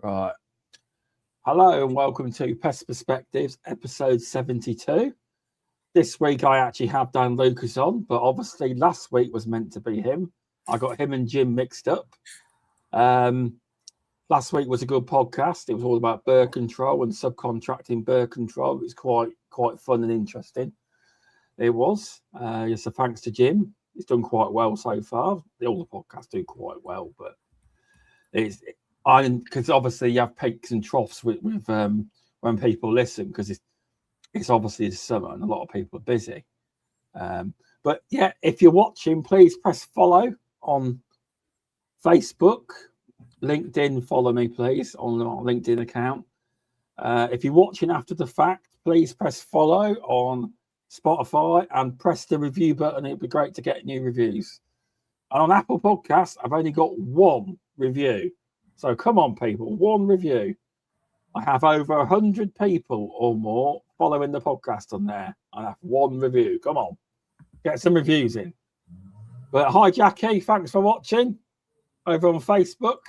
Right. Hello and welcome to Pest Perspectives, episode 72. This week I actually have Dan Lucas on, but obviously last week was meant to be him. I got him and Jim mixed up. Last week was a good podcast. It was all about bird control and subcontracting bird control. It was quite fun and interesting. It was. So thanks to Jim. It's done quite well so far. All the podcasts do quite well, but because obviously you have peaks and troughs with when people listen, because it's obviously the summer and a lot of people are busy. But yeah, if you're watching, please press follow on Facebook, LinkedIn. Follow me, please, on our LinkedIn account. If you're watching after the fact, please press follow on Spotify and press the review button. It'd be great to get new reviews. And on Apple Podcasts, I've only got one review. So come on, people, one review. I have over 100 people or more following the podcast on there. I have one review. Come on, get some reviews in. But hi, Jackie. Thanks for watching over on Facebook.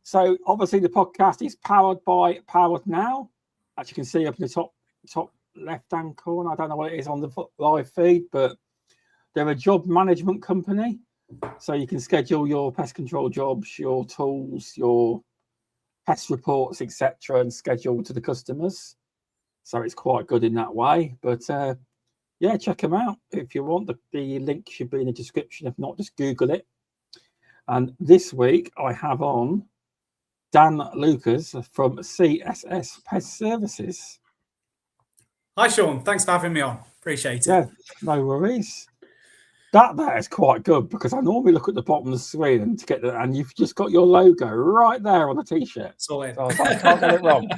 So obviously the podcast is powered by Powered Now. As you can see up in the top left-hand corner. I don't know what it is on the live feed, but they're a job management company. So you can schedule your pest control jobs, your tools, your pest reports, etc., and schedule to the customers. So it's quite good in that way. But yeah, check them out if you want. The link should be in the description. If not, just Google it. And this week I have on Dan Lucas from CSS Pest Services. Hi, Shaun. Thanks for having me on. Appreciate it. Yeah, no worries. That is quite good, because I normally look at the bottom of the screen and you've just got your logo right there on the t-shirt. So I can't get it wrong.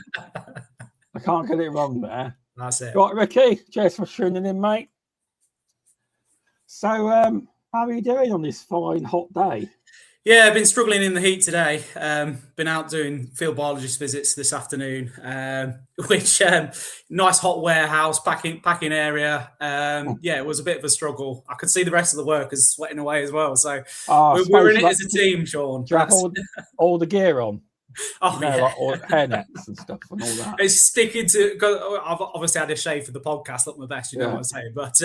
I can't get it wrong there. That's it. Right, Ricky, cheers for tuning in, mate. So, how are you doing on this fine hot day? Yeah, I've been struggling in the heat today. Been out doing Field Biologist visits this afternoon, which nice hot warehouse, packing area. Yeah, it was a bit of a struggle. I could see the rest of the workers sweating away as well. So we're in it as a team, Shaun. Do you have all the gear on? Oh, yeah. Like all hairnets and stuff and all that. It's sticking to. I've obviously had a shave for the podcast, look my best, you know what I'm saying. But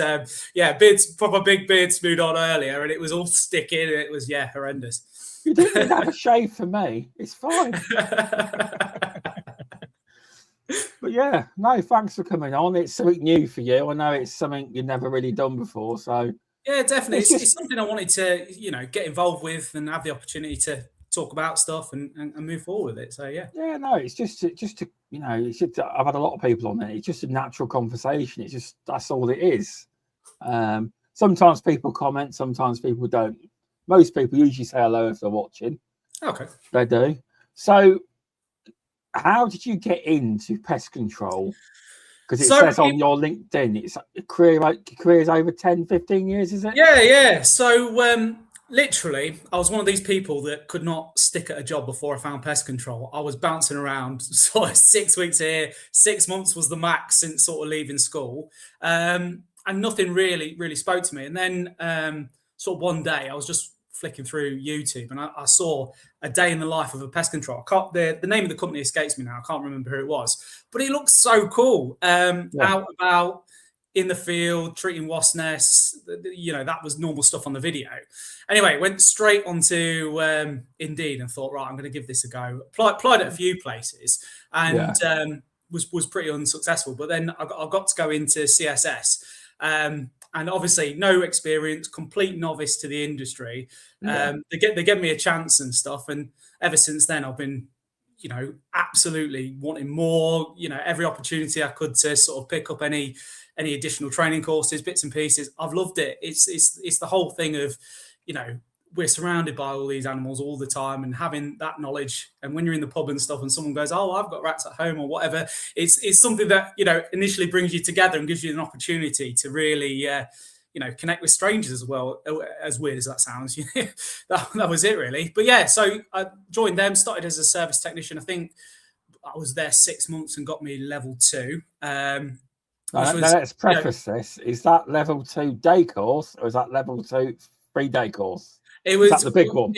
yeah, proper big beard smoothed on earlier, and it was all sticking. And it was horrendous. You didn't even have a shave for me. It's fine. But yeah, no, thanks for coming on. It's something new for you. I know it's something you've never really done before. So yeah, definitely, it's something I wanted to get involved with and have the opportunity to talk about stuff and move forward with it. So yeah, no, it's just to I've had a lot of people on it. It's just a natural conversation. It's just, that's all it is. Sometimes people comment, sometimes people don't. Most people usually say hello if they're watching. Okay, they do. So how did you get into pest control? Because it says on your LinkedIn it's a career's over 10-15 years, is it? Yeah. So literally, I was one of these people that could not stick at a job before I found pest control. I was bouncing around sort of 6 weeks here, 6 months was the max since sort of leaving school. And nothing really spoke to me. And then sort of one day I was just flicking through YouTube and I saw a day in the life of a pest control. The name of the company escapes me now. I can't remember who it was, but it looked so cool. Out about in the field, treating wasp nests, that was normal stuff on the video. Anyway, went straight onto Indeed and thought, right, I'm going to give this a go. Applied at a few places and was pretty unsuccessful. But then I got to go into CSS. And obviously, no experience, complete novice to the industry. They gave me a chance and stuff. And ever since then, I've been, absolutely wanting more. Every opportunity I could to sort of pick up any additional training courses, bits and pieces. I've loved it. It's the whole thing of, we're surrounded by all these animals all the time and having that knowledge. And when you're in the pub and stuff and someone goes, oh, I've got rats at home or whatever, it's something that, initially brings you together and gives you an opportunity to really, connect with strangers as well, as weird as that sounds. that was it really. But yeah, so I joined them, started as a service technician. I think I was there 6 months and got me level 2. Let's preface this. Is that level 2 day course or is that level 2 3-day course? It was the big one.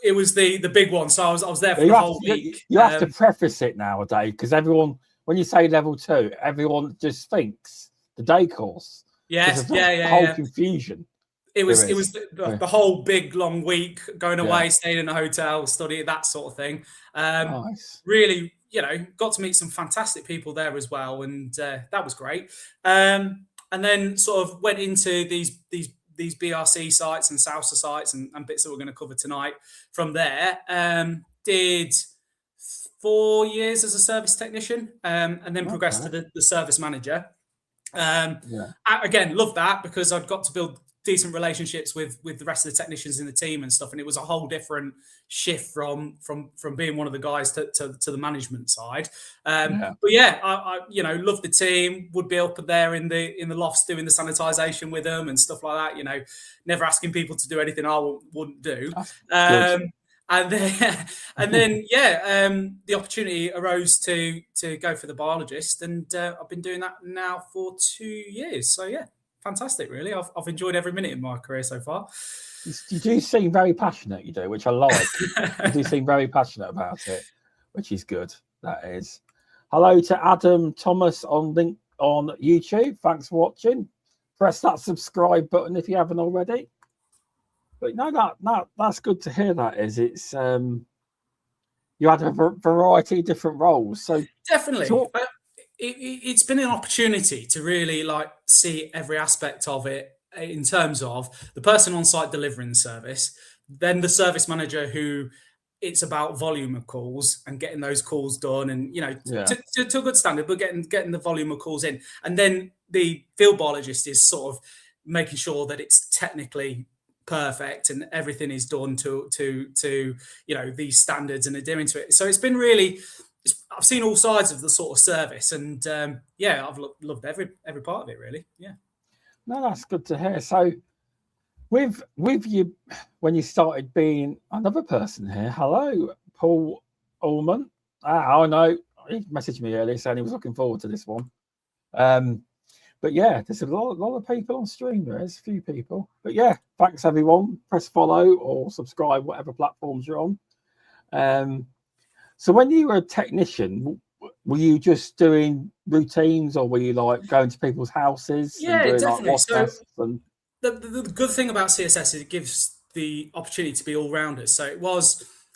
It was the big one. So I was there for the whole week. You have to preface it nowadays because everyone, when you say level 2, everyone just thinks the day course. Yes, whole confusion. It was the whole big long week, going away, staying in a hotel, studying, that sort of thing. Nice. Really, got to meet some fantastic people there as well, and that was great. And then sort of went into these BRC sites and SAUSA sites and bits that we're going to cover tonight. From there, did 4 years as a service technician, and then progressed to the service manager. Again, loved that because I'd got to build decent relationships with the rest of the technicians in the team and stuff, and it was a whole different shift from being one of the guys to the management side. But yeah, I loved the team. Would be up there in the lofts doing the sanitization with them and stuff like that. Never asking people to do anything I wouldn't do. And then the opportunity arose to go for the biologist, and I've been doing that now for 2 years. So yeah, fantastic, really. I've enjoyed every minute of my career so far. You do seem very passionate, you do, which I like. You do seem very passionate about it, which is good. That is. Hello to Adam Thomas on YouTube. Thanks for watching. Press that subscribe button if you haven't already. But no, that's good to hear. That is, it's you had a variety of different roles. So definitely, it's been an opportunity to really see every aspect of it in terms of the person on site delivering the service, then the service manager who it's about volume of calls and getting those calls done, and to a good standard, but getting the volume of calls in, and then the field biologist is sort of making sure that it's technically perfect and everything is done to these standards and adhering to it. So it's been really, I've seen all sides of the sort of service, and I've loved every part of it, really. Yeah. No, that's good to hear. So with you, when you started being another person here, hello, Paul Ullman. I know he messaged me earlier saying he was looking forward to this one. But yeah, there's a lot of people on stream. There's a few people. But yeah, thanks everyone. Press follow or subscribe, whatever platforms you're on. So when you were a technician, were you just doing routines, or were you going to people's houses? Yeah, and doing, definitely. So and... the good thing about CSS is it gives the opportunity to be all rounders.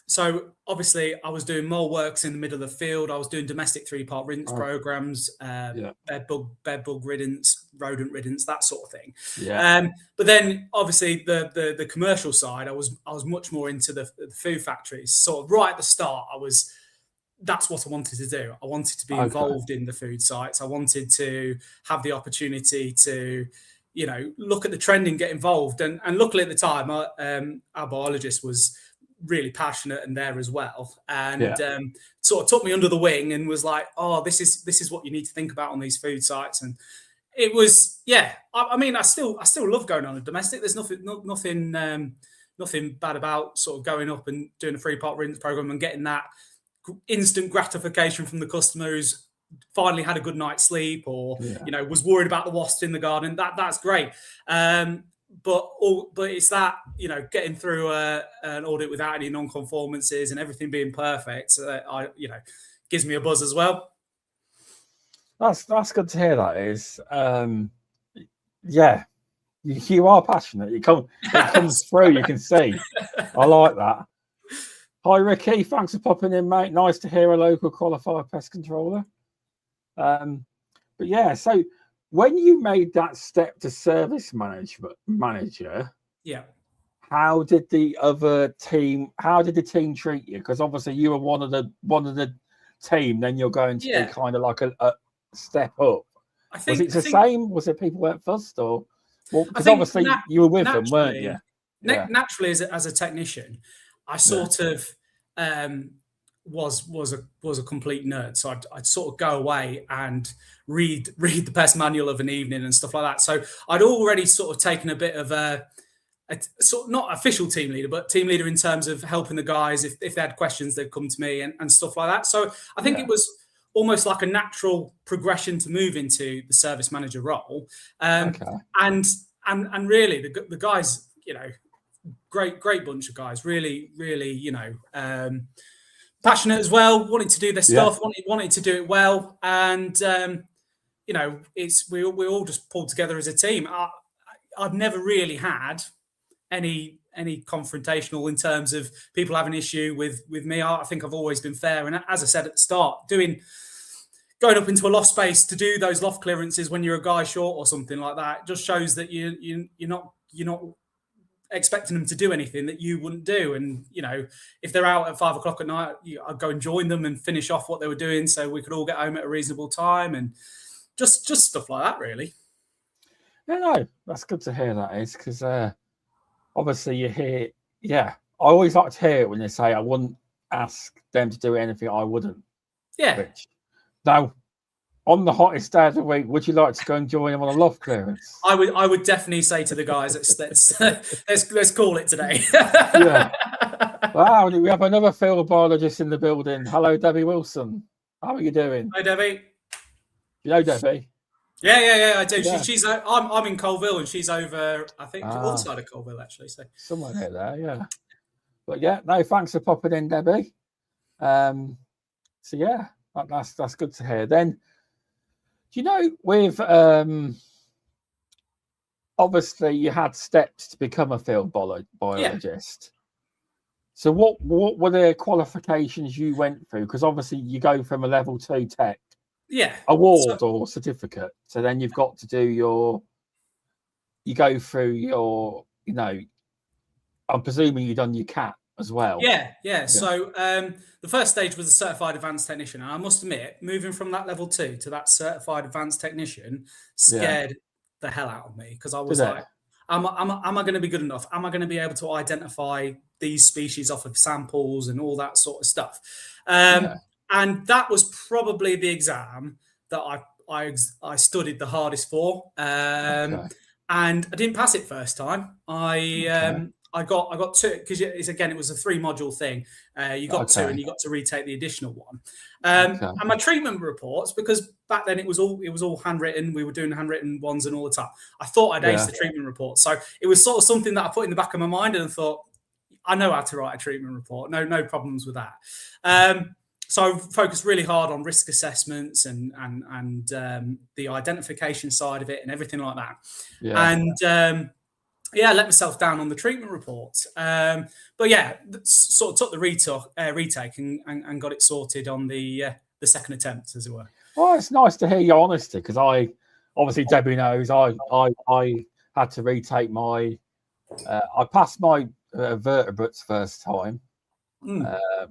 So obviously I was doing mole works in the middle of the field. I was doing domestic 3-part rinse programs, bed bug riddance, rodent riddance, that sort of thing. Yeah. But then obviously the commercial side, I was much more into the food factories. Sort of right at the start, that's what I wanted to do. I wanted to be involved in the food sites. I wanted to have the opportunity to, look at the trend and get involved. And luckily at the time, our biologist was really passionate and there as well, and sort of took me under the wing and was like, "Oh, this is what you need to think about on these food sites." And it was, I mean, I still love going on a domestic. There's nothing bad about sort of going up and doing a 3-part rinse program and getting that instant gratification from the customer who's finally had a good night's sleep, or was worried about the wasps in the garden. That's great. But it's that, getting through an audit without any non-conformances and everything being perfect, so gives me a buzz as well. That's good to hear. That is, you are passionate. It comes through. You can see. I like that. Hi Ricky, thanks for popping in, mate. Nice to hear a local qualified pest controller. But yeah, so when you made that step to service manager, how did the team treat you? Because obviously you were one of the team, then you're going to be kind of like a step up. Was it the same? Was it people went first, or because obviously you were with them, weren't you? Naturally, as a technician, I sort of was a complete nerd. So I'd sort of go away and read the pest manual of an evening and stuff like that. So I'd already sort of taken a bit of a sort of not official team leader, but team leader in terms of helping the guys. If they had questions, they'd come to me and stuff like that. So I think it was almost like a natural progression to move into the service manager role. And really the guys, great bunch of guys. Really, passionate as well. Wanting to do their stuff. Wanting to do it well, and we all just pulled together as a team. I've never really had any confrontational in terms of people having an issue with me. I think I've always been fair, and as I said at the start, going up into a loft space to do those loft clearances when you're a guy short or something like that just shows that you're not expecting them to do anything that you wouldn't do. And if they're out at 5 o'clock at night, I'd go and join them and finish off what they were doing so we could all get home at a reasonable time, and just stuff like that, really. Yeah, no, that's good to hear. That is, because obviously you hear, I always like to hear it when they say I wouldn't ask them to do anything I wouldn't. Yeah. Now, on the hottest day of the week, would you like to go and join them on a loft clearance? I would definitely say to the guys, let's call it today. Yeah. Wow, we have another field biologist in the building. Hello, Debbie Wilson. How are you doing? Hi, Debbie. You know Debbie? Yeah, I do. Yeah. I'm in Colville, and she's over, I think, the other side of Colville, actually. So somewhere near there, yeah. But yeah, no, thanks for popping in, Debbie. So yeah, that's good to hear. Then, do you know, with obviously you had steps to become a field biologist. Yeah. So what were the qualifications you went through? Because obviously you go from a level 2 tech award or certificate. So then you've got to do you go through your, I'm presuming you've done your CAT as well. Yeah. So the first stage was a certified advanced technician. And I must admit, moving from that level 2 to that certified advanced technician scared the hell out of me, because I was like, am I going to be good enough? Am I going to be able to identify these species off of samples and all that sort of stuff? And that was probably the exam that I studied the hardest for. And I didn't pass it first time. I got 2, because it was a 3-module thing. You got 2, and you got to retake the additional one. And my treatment reports, because back then it was all handwritten. We were doing handwritten ones and all the time. I thought I'd aced the treatment report, so it was sort of something that I put in the back of my mind, and I thought, I know how to write a treatment report. No problems with that. So I focused really hard on risk assessments and the identification side of it and everything like that. And I let myself down on the treatment report. But sort of took the retake and got it sorted on the second attempt, as it were. Well, it's nice to hear your honesty, because obviously Debbie knows I had to retake my. I passed my vertebrates first time.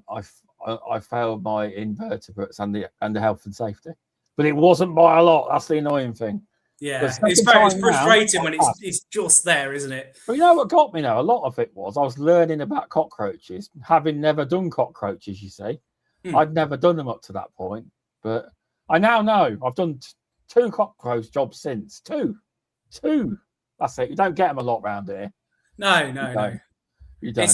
I failed my invertebrates and the health and safety, but it wasn't by a lot. That's the annoying thing. Yeah, it's frustrating when it's just there, isn't it? But you know what got me now? A lot of it was I was learning about cockroaches, having never done cockroaches, you see. I'd never done them up to that point, but I now know. I've done 2 cockroach jobs since. Two. That's it. You don't get them a lot around here. No. You don't.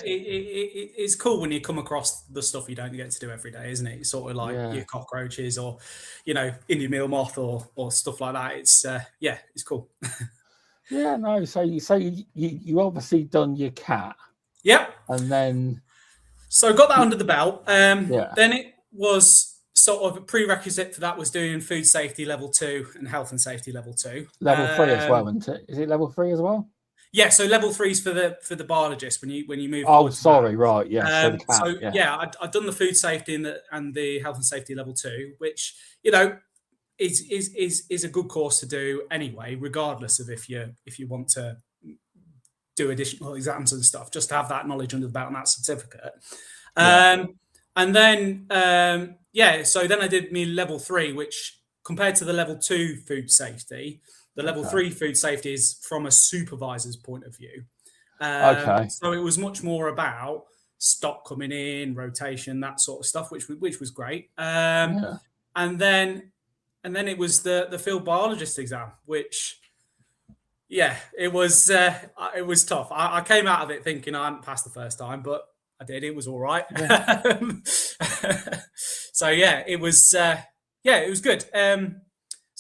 It's cool when you come across the stuff you don't get to do every day, isn't it? It's sort of like your cockroaches or, Indian meal moth or stuff like that. It's it's cool. Yeah, no. So you obviously done your CAT. Yep. And then. So got that under the belt. Then it was sort of a prerequisite for that was doing food safety level 2 and health and safety level 2. Level 3 as well, isn't it? Is it level 3 as well? Yeah, so level 3 is for the biologist when you move. Oh, sorry, right, yeah. I've done the food safety and the health and safety level 2, which is a good course to do anyway, regardless of if you want to do additional exams and stuff, just to have that knowledge under the belt and that certificate. And then so then I did me level 3, which compared to the level 2 food safety. The level 3 food safety is from a supervisor's point of view. So it was much more about stock coming in, rotation, that sort of stuff, which was great. And then it was the field biologist exam, which it was tough. I came out of it thinking I hadn't passed the first time, but I did. It was all right. So it was good.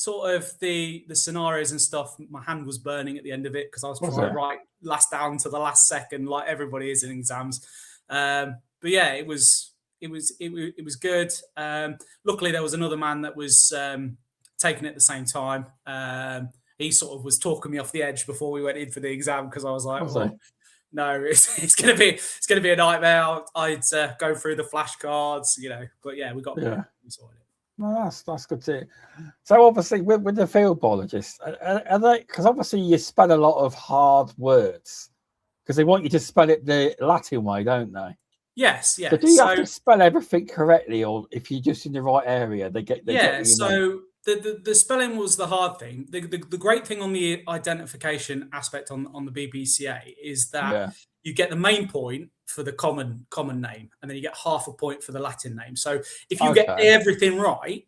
sort of the scenarios and stuff, my hand was burning at the end of it because I was trying to write last down to the last second, like everybody is in exams. But yeah, it was good. Luckily, there was another man that was taking it at the same time. He sort of was talking me off the edge before we went in for the exam because I was like, no, it's gonna be a nightmare. I'd go through the flashcards, But yeah, we got there. We sorted it. No, that's good to hear. So obviously, with the field biologist, are they? Because obviously you spell a lot of hard words because they want you to spell it the Latin way, don't they? Yes, yeah. So do you have to spell everything correctly, or if you're just in the right area, they get so the spelling was the hard thing. The great thing on the identification aspect on the BPCA is that you get the main point for the common name, and then you get half a point for the Latin name. So if you get everything right,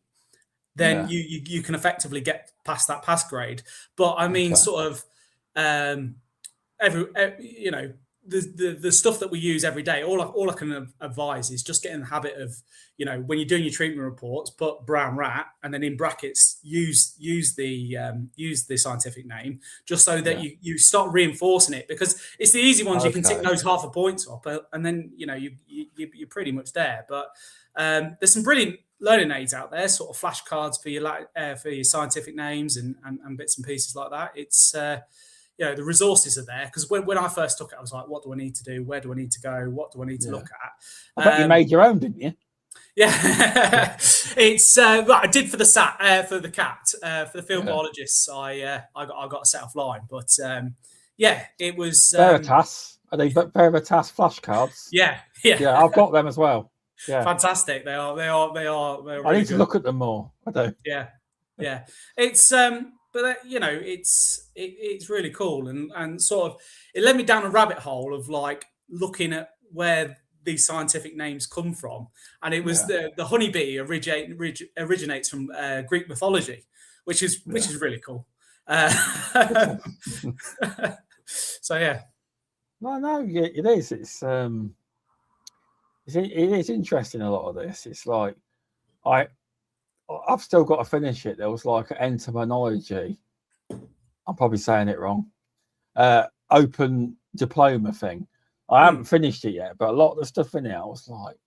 then you can effectively get past that pass grade. But I mean, sort of the stuff that we use every day, all I can advise is just get in the habit of, when you're doing your treatment reports, put brown rat and then in brackets use the scientific name, just so that you start reinforcing it, because it's the easy ones. You can tick those half a points up, and then you're pretty much there. But there's some brilliant learning aids out there, sort of flashcards for your scientific names and bits and pieces like that. It's the resources are there, because when I first took it, I was like, what do I need to do? Where do I need to go? What do I need to look at? I bet you made your own, didn't you? Yeah, it's I did for the for the cat, for the field biologists. I got a set offline, but it was Veritas. Are they Veritas flashcards? Yeah, I've got them as well. Yeah, fantastic. They are. Really I need to look at them more. I don't. Yeah. It's but it's really cool, and sort of it led me down a rabbit hole of like looking at where these scientific names come from, and it was the honeybee originates from Greek mythology, which is really cool. So yeah. No, it is. It is interesting, a lot of this. It's like I've still got to finish it. There was like an entomology, I'm probably saying it wrong, open diploma thing. I haven't finished it yet, but a lot of the stuff in it, I was like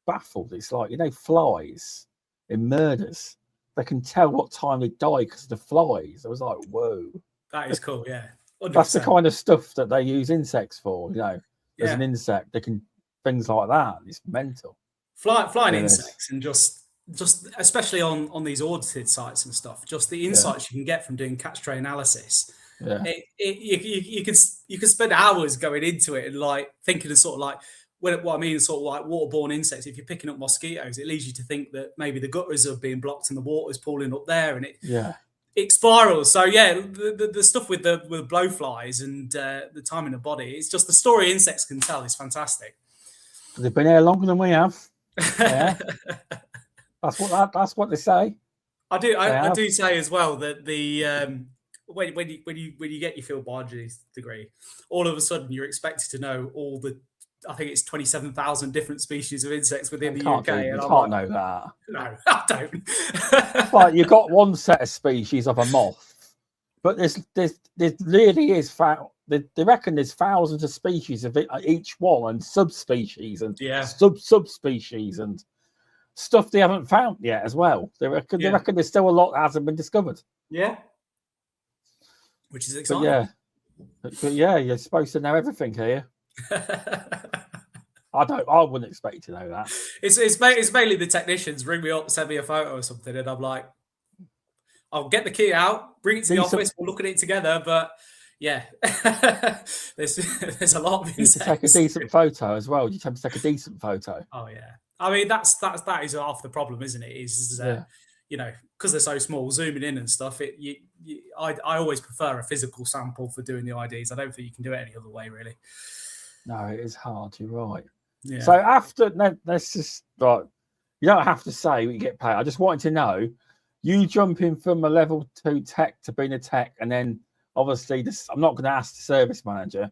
baffled. It's like, flies in murders, they can tell what time they die because of the flies. I was like, whoa. That is cool, yeah. 100%. That's the kind of stuff that they use insects for, As an insect, they can, things like that. It's mental. Flying insects, and just especially on these audited sites and stuff, just the insights you can get from doing catch tray analysis. You can spend hours going into it and like thinking of sort of like what I mean, sort of like waterborne insects. If you're picking up mosquitoes, it leads you to think that maybe the gutters are being blocked and the water's pooling up there, and it spirals. So the stuff with the blowflies and the time in the body, it's just the story insects can tell is fantastic. They've been here longer than we have. Yeah. That's what they say. I do say as well that the when you get your field biology degree, all of a sudden you're expected to know all the, I think it's 27,000 different species of insects within the UK. You can't know that. No, I don't. Like, you've got one set of species of a moth, but there really is they reckon there's thousands of species of each one, and subspecies and subspecies and stuff they haven't found yet as well. They reckon there's still a lot that hasn't been discovered. Yeah. Which is exciting. But you're supposed to know everything here. I wouldn't expect you to know that. It's mainly the technicians ring me up, send me a photo or something, and I'm like, I'll get the kit out, bring it to the office, we'll look at it together. But there's a lot of insects. Take a decent photo as well. You have to take a decent photo. Oh yeah. I mean, that is half the problem, isn't it? Because they're so small, zooming in and stuff. I always prefer a physical sample for doing the IDs. I don't think you can do it any other way, really. No, it is hard. You're right. Yeah. So let's just you don't have to say what you get paid. I just wanted to know, you jumping from a level 2 tech to being a tech, and then obviously I'm not going to ask the service manager,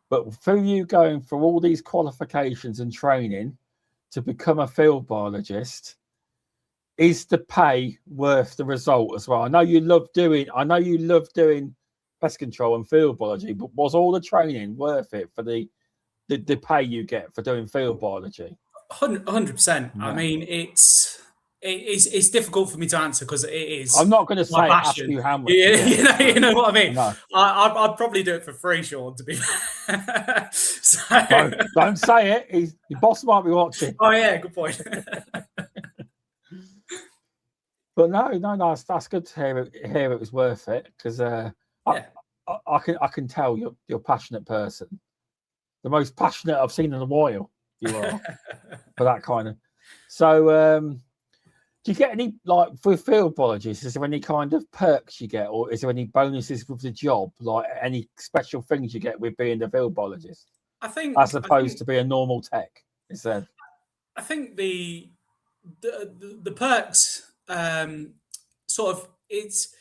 but through you going through all these qualifications and training to become a field biologist, is the pay worth the result as well? I know you love doing pest control and field biology, but was all the training worth it for the pay you get for doing field biology? 100%. I mean, it's difficult for me to answer because it is. I'm not going to say ask you how much. You know what I mean. I'd probably do it for free, Shaun. To be fair. So, don't say it. Your boss might be watching. Oh yeah, good point. But no, that's good to hear. It was worth it because I can tell you're a passionate person. The most passionate I've seen in a while. You are for that kind of. So, do you get any, like, for field biologists? Is there any kind of perks you get, or is there any bonuses with the job, like any special things you get with being the field biologist? I think, as opposed to be a normal tech, is there? I think the perks, sort of, it's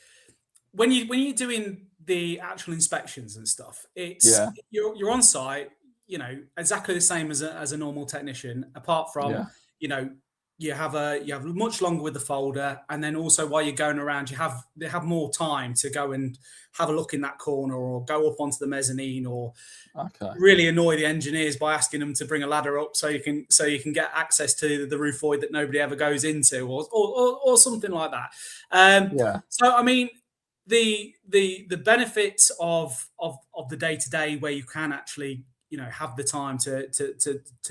when you're doing the actual inspections and stuff. It's you're on site, you know, exactly the same as a normal technician, apart from you know, you have much longer with the folder, and then also while you're going around, they have more time to go and have a look in that corner, or go up onto the mezzanine, or really annoy the engineers by asking them to bring a ladder up so you can get access to the roof void that nobody ever goes into, or something like that. So I mean, the benefits of the day-to-day, where you can actually, you know, have the time to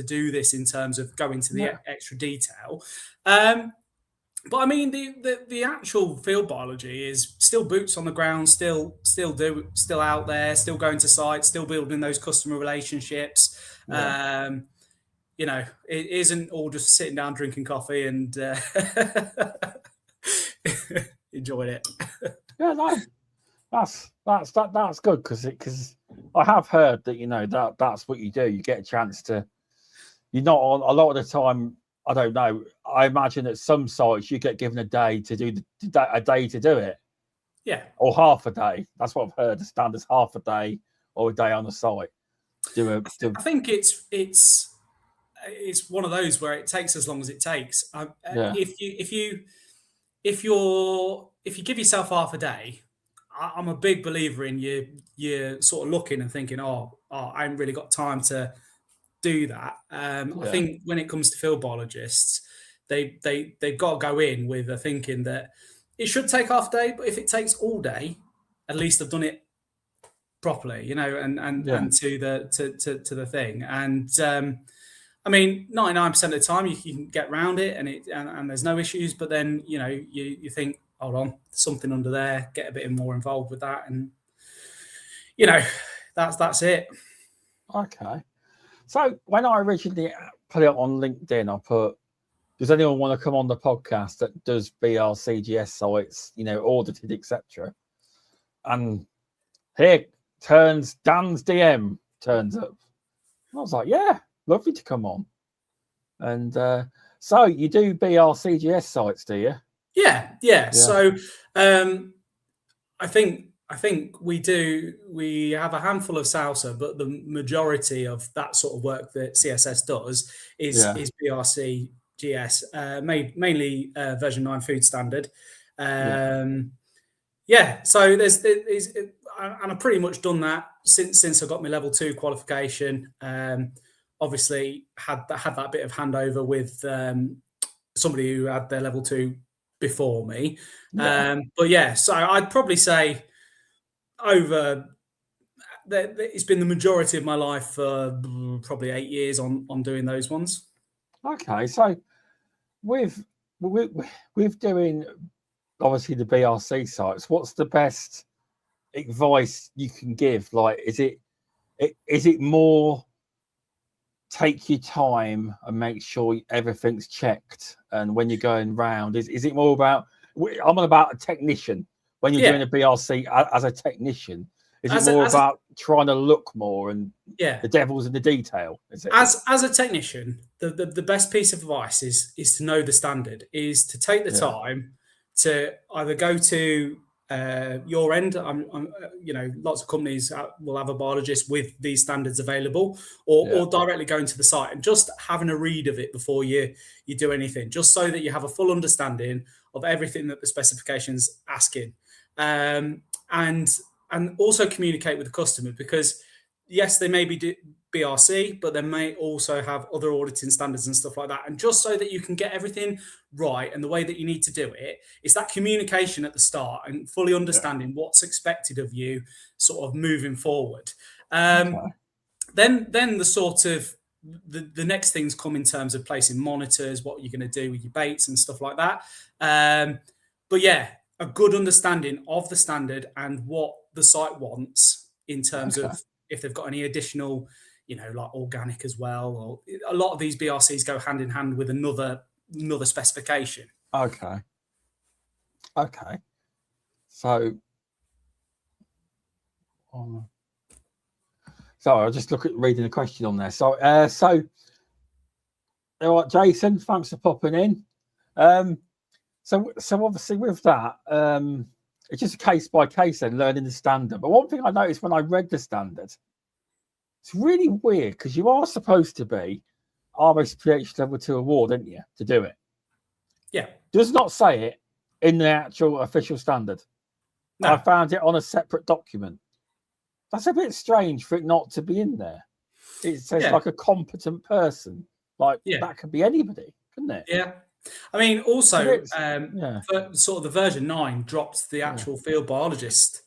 do this in terms of going to the extra detail. But I mean, the actual field biology is still boots on the ground, still out there, still going to sites, still building those customer relationships. You know, it isn't all just sitting down drinking coffee and enjoying it. Yeah, no, that's good because I have heard that, you know, that's what you do. You get a chance to. You're not on a lot of the time. I don't know. I imagine at some sites you get given a day to do a day to do it. Yeah, or half a day. That's what I've heard. The standard's half a day or a day on the site. I think it's one of those where it takes as long as it takes. If you give yourself half a day, I'm a big believer in you sort of looking and thinking, I haven't really got time to do that. I think when it comes to field biologists, they've got to go in with a thinking that it should take half a day, but if it takes all day, at least I've done it properly, you know, and to the thing. And I mean, 99% of the time you can get around it, and there's no issues. But then, you know, you think, hold on, something under there, get a bit more involved with that, and you know, that's it. Okay. So when I originally put it on LinkedIn, I put, does anyone want to come on the podcast that does BRCGS sites, you know, audited, etc. And here Dan's DM turns up. And I was like, yeah, lovely to come on. And so you do BRCGS sites, do you? Yeah. So I think we do. We have a handful of Salsa, but the majority of that sort of work that CSS does is BRCGS, mainly version 9 food standard. So there's and I've pretty much done that since I got my level 2 qualification. Obviously had that bit of handover with somebody who had their level 2 before me. But yeah, so I'd probably say it's been the majority of my life for probably 8 years on doing those ones. Okay, so with doing obviously the BRC sites, what's the best advice you can give? Like, is it more take your time and make sure everything's checked, and when you're going round, is it more about, I'm on about a technician, when you're doing a BRC as a technician, is it more about trying to look more and the devil's in the detail? Is it? As a technician, the best piece of advice is to know the standard, is to take the time to either go to your end. Lots of companies will have a biologist with these standards available, or directly going to the site and just having a read of it before you do anything, just so that you have a full understanding of everything that the specification's asking, and also communicate with the customer, because yes, they may be BRC, but they may also have other auditing standards and stuff like that. And just so that you can get everything right and the way that you need to do it, it's that communication at the start and fully understanding what's expected of you sort of moving forward. Then the sort of the next things come in terms of placing monitors, what you're going to do with your baits and stuff like that. But yeah, a good understanding of the standard and what the site wants in terms of if they've got any additional, like organic as well, or a lot of these BRCs go hand in hand with another specification. Okay. So, sorry, I'll just look at reading the question on there. So, all right, Jason, thanks for popping in. So obviously with that, it's just a case by case and learning the standard. But one thing I noticed when I read the standard, it's really weird because you are supposed to be RPH Level 2 award, aren't you, to do it? Yeah. Does not say it in the actual official standard. No. I found it on a separate document. That's a bit strange for it not to be in there. It says like a competent person. Like that could be anybody, couldn't it? Yeah. I mean, also, for sort of the version 9 dropped the actual field biologist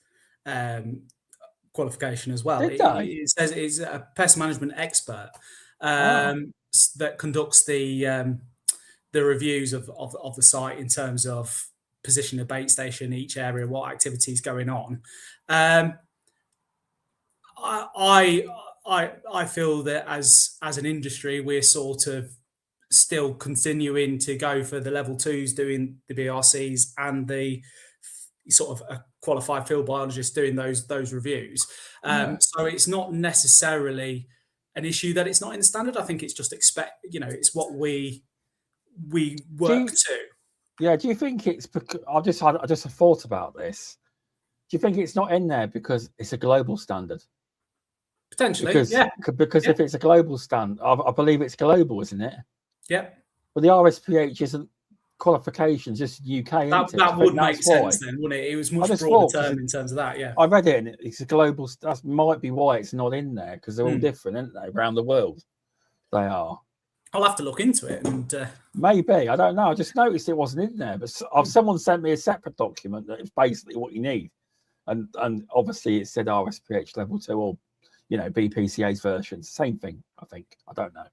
qualification as well. It says it's a pest management expert that conducts the reviews of the site in terms of position of bait station, each area, what activities going on. I feel that as an industry, we're sort of still continuing to go for the level 2s doing the BRCs and the sort of a qualified field biologist doing those reviews. So it's not necessarily an issue that it's not in the standard. I think it's just it's what we work to. Yeah. Do you think it's because I just thought about this? Do you think it's not in there because it's a global standard? Potentially, because if it's a global standard, I believe it's global, isn't it? Yeah. Well, the RSPH isn't qualifications, just UK. That would make sense then, wouldn't it? It was much broader term in terms of that. Yeah. I read it, and it's a global. That might be why it's not in there, because they're all different, aren't they? Around the world, they are. I'll have to look into it. And maybe, I don't know. I just noticed it wasn't in there, but someone sent me a separate document that is basically what you need, and obviously it said RSPH Level 2 or BPCA's version, same thing. I think, I don't know.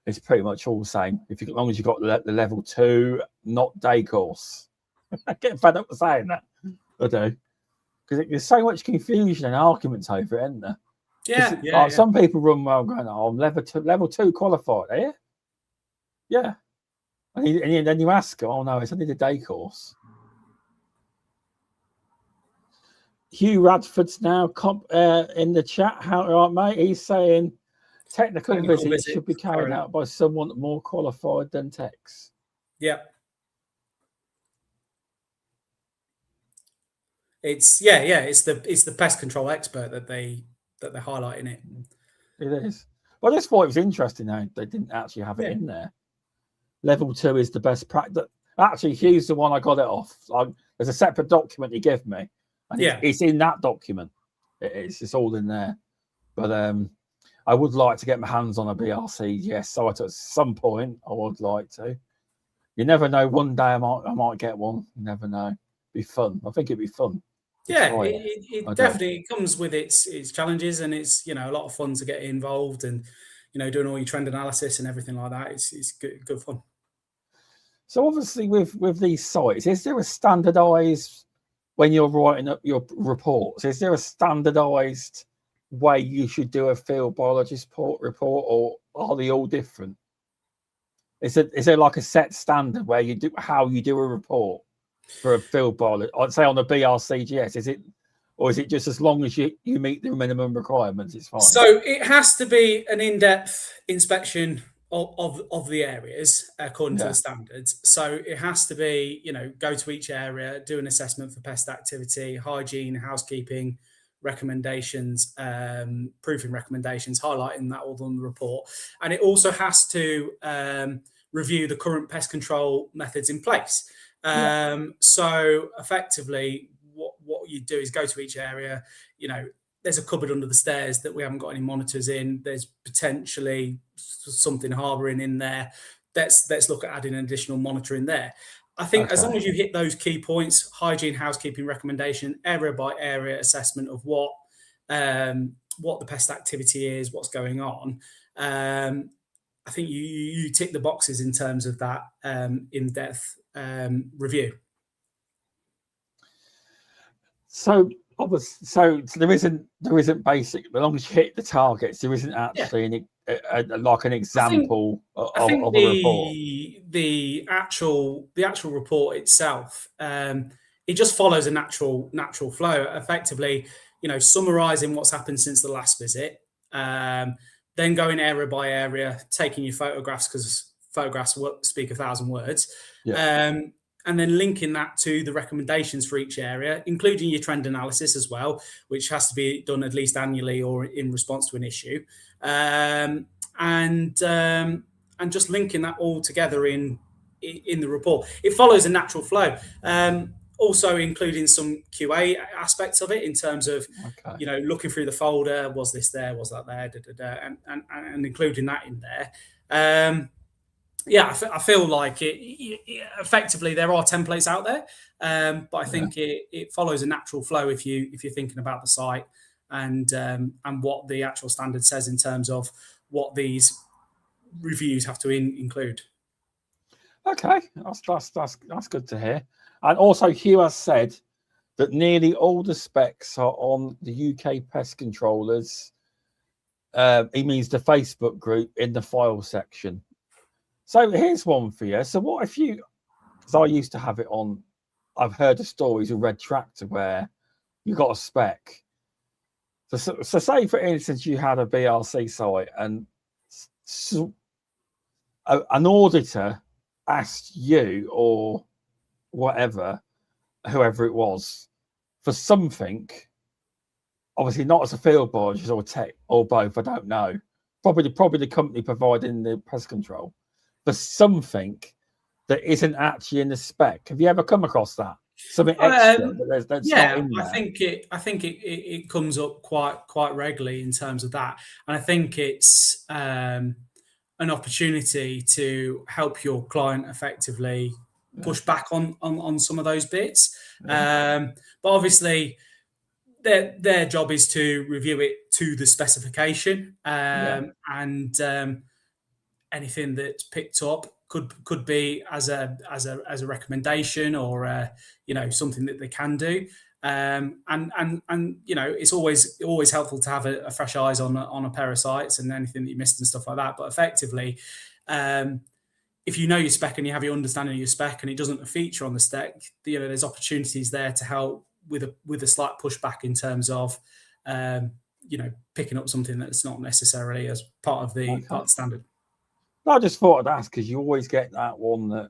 It's pretty much all the same. As long as you've got the level 2, not day course. I get fed up with saying that. I do, because there's so much confusion and arguments over it, isn't there? Yeah. Some people run well going, I'm level 2 qualified, are you? Yeah. And then you ask them, oh no, it's only the day course. Hugh Radford's now in the chat. How right, mate? He's saying technical visits should be carried out by someone more qualified than techs. Yeah. It's the pest control expert that they highlight in it. It is. Well, I just thought it was interesting how they didn't actually have it in there. Level 2 is the best practice. Actually, Hugh's the one I got it off. There's a separate document he gave me. And it's in that document. It's all in there. But I would like to get my hands on a BRCGS. So at some point, I would like to. You never know. One day I might get one. You never know. It'd be fun. I think it'd be fun. Yeah, it definitely comes with its challenges, and it's a lot of fun to get involved and doing all your trend analysis and everything like that. It's good fun. So obviously with these sites, is there a standardized, when you're writing up your reports, is there a standardized way you should do a field biologist report, or are they all different? Is there like a set standard where you do how you do a report for a field biologist? I'd say on the BRCGS, is it just as long as you meet the minimum requirements, it's fine? So it has to be an in-depth inspection of the areas according to the standards. So it has to be, go to each area, do an assessment for pest activity, hygiene, housekeeping recommendations, proofing recommendations, highlighting that all on the report. And it also has to review the current pest control methods in place. So effectively, what you do is go to each area. There's a cupboard under the stairs that we haven't got any monitors in. There's potentially something harbouring in there. Let's look at adding an additional monitor in there. I think as long as you hit those key points, hygiene, housekeeping recommendation, area by area assessment of what the pest activity is, what's going on, I think you tick the boxes in terms of that in-depth review. So there isn't basic. As long as you hit the targets, there isn't actually an example of a report. The actual report itself, it just follows a natural flow. Effectively, summarising what's happened since the last visit, then going area by area, taking your photographs because photographs speak 1,000 words. And then linking that to the recommendations for each area, including your trend analysis as well, which has to be done at least annually or in response to an issue, and just linking that all together in the report. It follows a natural flow. Also including some QA aspects of it in terms of looking through the folder, was this there, was that there, and including that in there. I feel like it effectively there are templates out there, but I think it follows a natural flow if you're thinking about the site and what the actual standard says in terms of what these reviews have to include. Okay, that's good to hear. And also, Hugh has said that nearly all the specs are on the UK pest controllers. He means the Facebook group in the file section. So here's one for you. So what if because I used to have it on, I've heard the stories of Red Tractor where you got a spec. So say, for instance, you had a BRC site and an auditor asked you or whoever it was, for something, obviously not as a field biologist or tech or both, I don't know. Probably the company providing the pest control. For something that isn't actually in the spec. Have you ever come across that? Something extra that's not in there? I think it comes up quite regularly in terms of that, and I think it's an opportunity to help your client effectively push back on some of those bits. But obviously, their job is to review it to the specification, and anything that's picked up could be as a recommendation or something that they can do, and it's always helpful to have a fresh eyes on a pair of sites and anything that you missed and stuff like that. But effectively, if you know your spec and you have your understanding of your spec and it doesn't feature on the spec, there's opportunities there to help with a slight pushback in terms of picking up something that's not necessarily as part of the standard. I just thought I'd ask because you always get that one that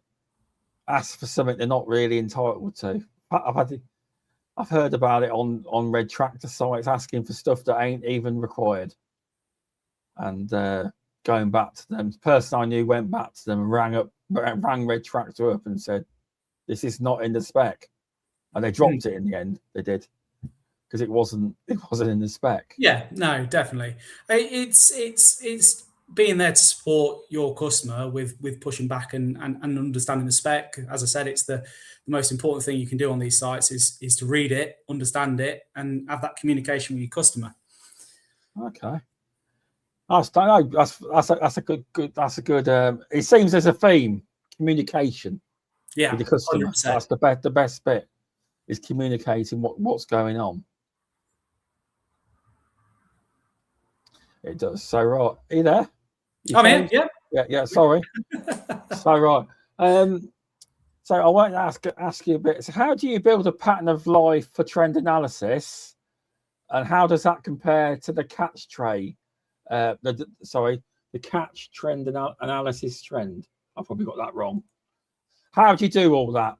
asks for something they're not really entitled to. I've heard about it on Red Tractor sites asking for stuff that ain't even required. And going back to them, the person I knew went back to them and rang Red Tractor up and said, "This is not in the spec," and they dropped it in the end. They did because it wasn't in the spec. Yeah, no, definitely. It's being there to support your customer with pushing back and understanding the spec. As I said, it's the most important thing you can do on these sites is to read it, understand it, and have that communication with your customer. Okay, that's a good. It seems there's a theme: communication. Yeah, with the customer. 100%. That's the best bit is communicating what's going on. It does. So right, are you there? I'm in. Yeah. Sorry. So right. So I want to ask you a bit. So how do you build a pattern of life for trend analysis, and how does that compare to the catch tray? The the catch trend analysis trend. I've probably got that wrong. How do you do all that?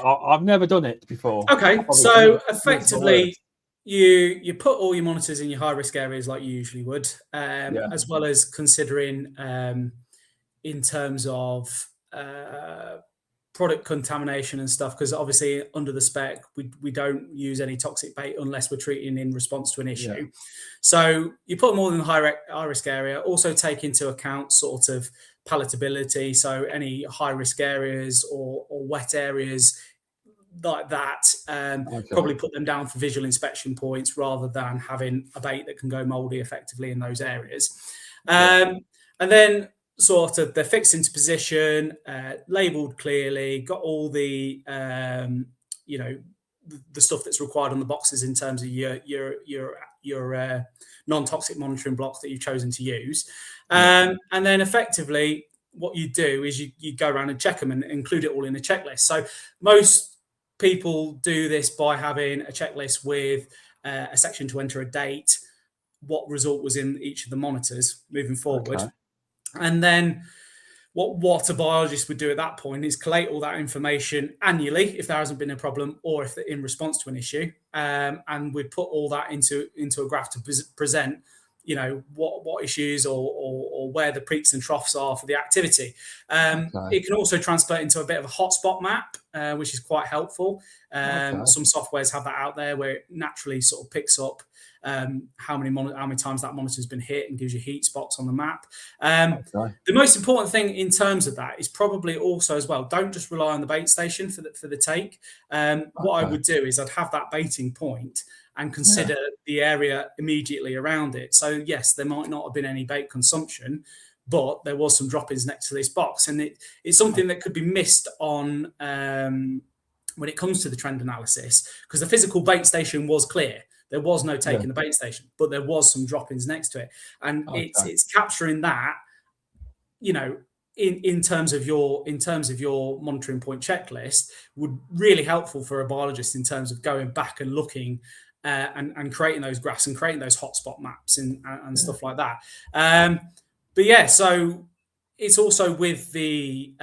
I've never done it before. Okay, so effectively, you put all your monitors in your high risk areas like you usually would, as well as considering in terms of product contamination and stuff, because obviously under the spec we don't use any toxic bait unless we're treating in response to an issue. So you put them all in the high risk area. Also take into account sort of palatability, so any high risk areas or wet areas like that, probably put them down for visual inspection points rather than having a bait that can go moldy effectively in those areas. And then sort of they're fixed into position, labeled clearly, got all the the stuff that's required on the boxes in terms of your non-toxic monitoring block that you've chosen to use. And then effectively what you do is you go around and check them and include it all in a checklist. So most people do this by having a checklist with a section to enter a date, what result was in each of the monitors moving forward. And then what a biologist would do at that point is collate all that information annually if there hasn't been a problem or if they're in response to an issue. And we put all that into a graph to present, what issues or where the peaks and troughs are for the activity. It can also translate into a bit of a hotspot map, which is quite helpful. Some softwares have that out there where it naturally sort of picks up how many times that monitor has been hit and gives you heat spots on the map. The most important thing in terms of that is probably also as well, don't just rely on the bait station for the take. What I would do is I'd have that baiting point and consider the area immediately around it. So yes, there might not have been any bait consumption, but there was some drop-ins next to this box. And it's something that could be missed on when it comes to the trend analysis, because the physical bait station was clear. There was no take in the bait station, but there was some drop-ins next to it. And it's capturing that, in terms of your monitoring point checklist would really helpful for a biologist in terms of going back and looking and creating those graphs and creating those hotspot maps and stuff like that. So it's also with the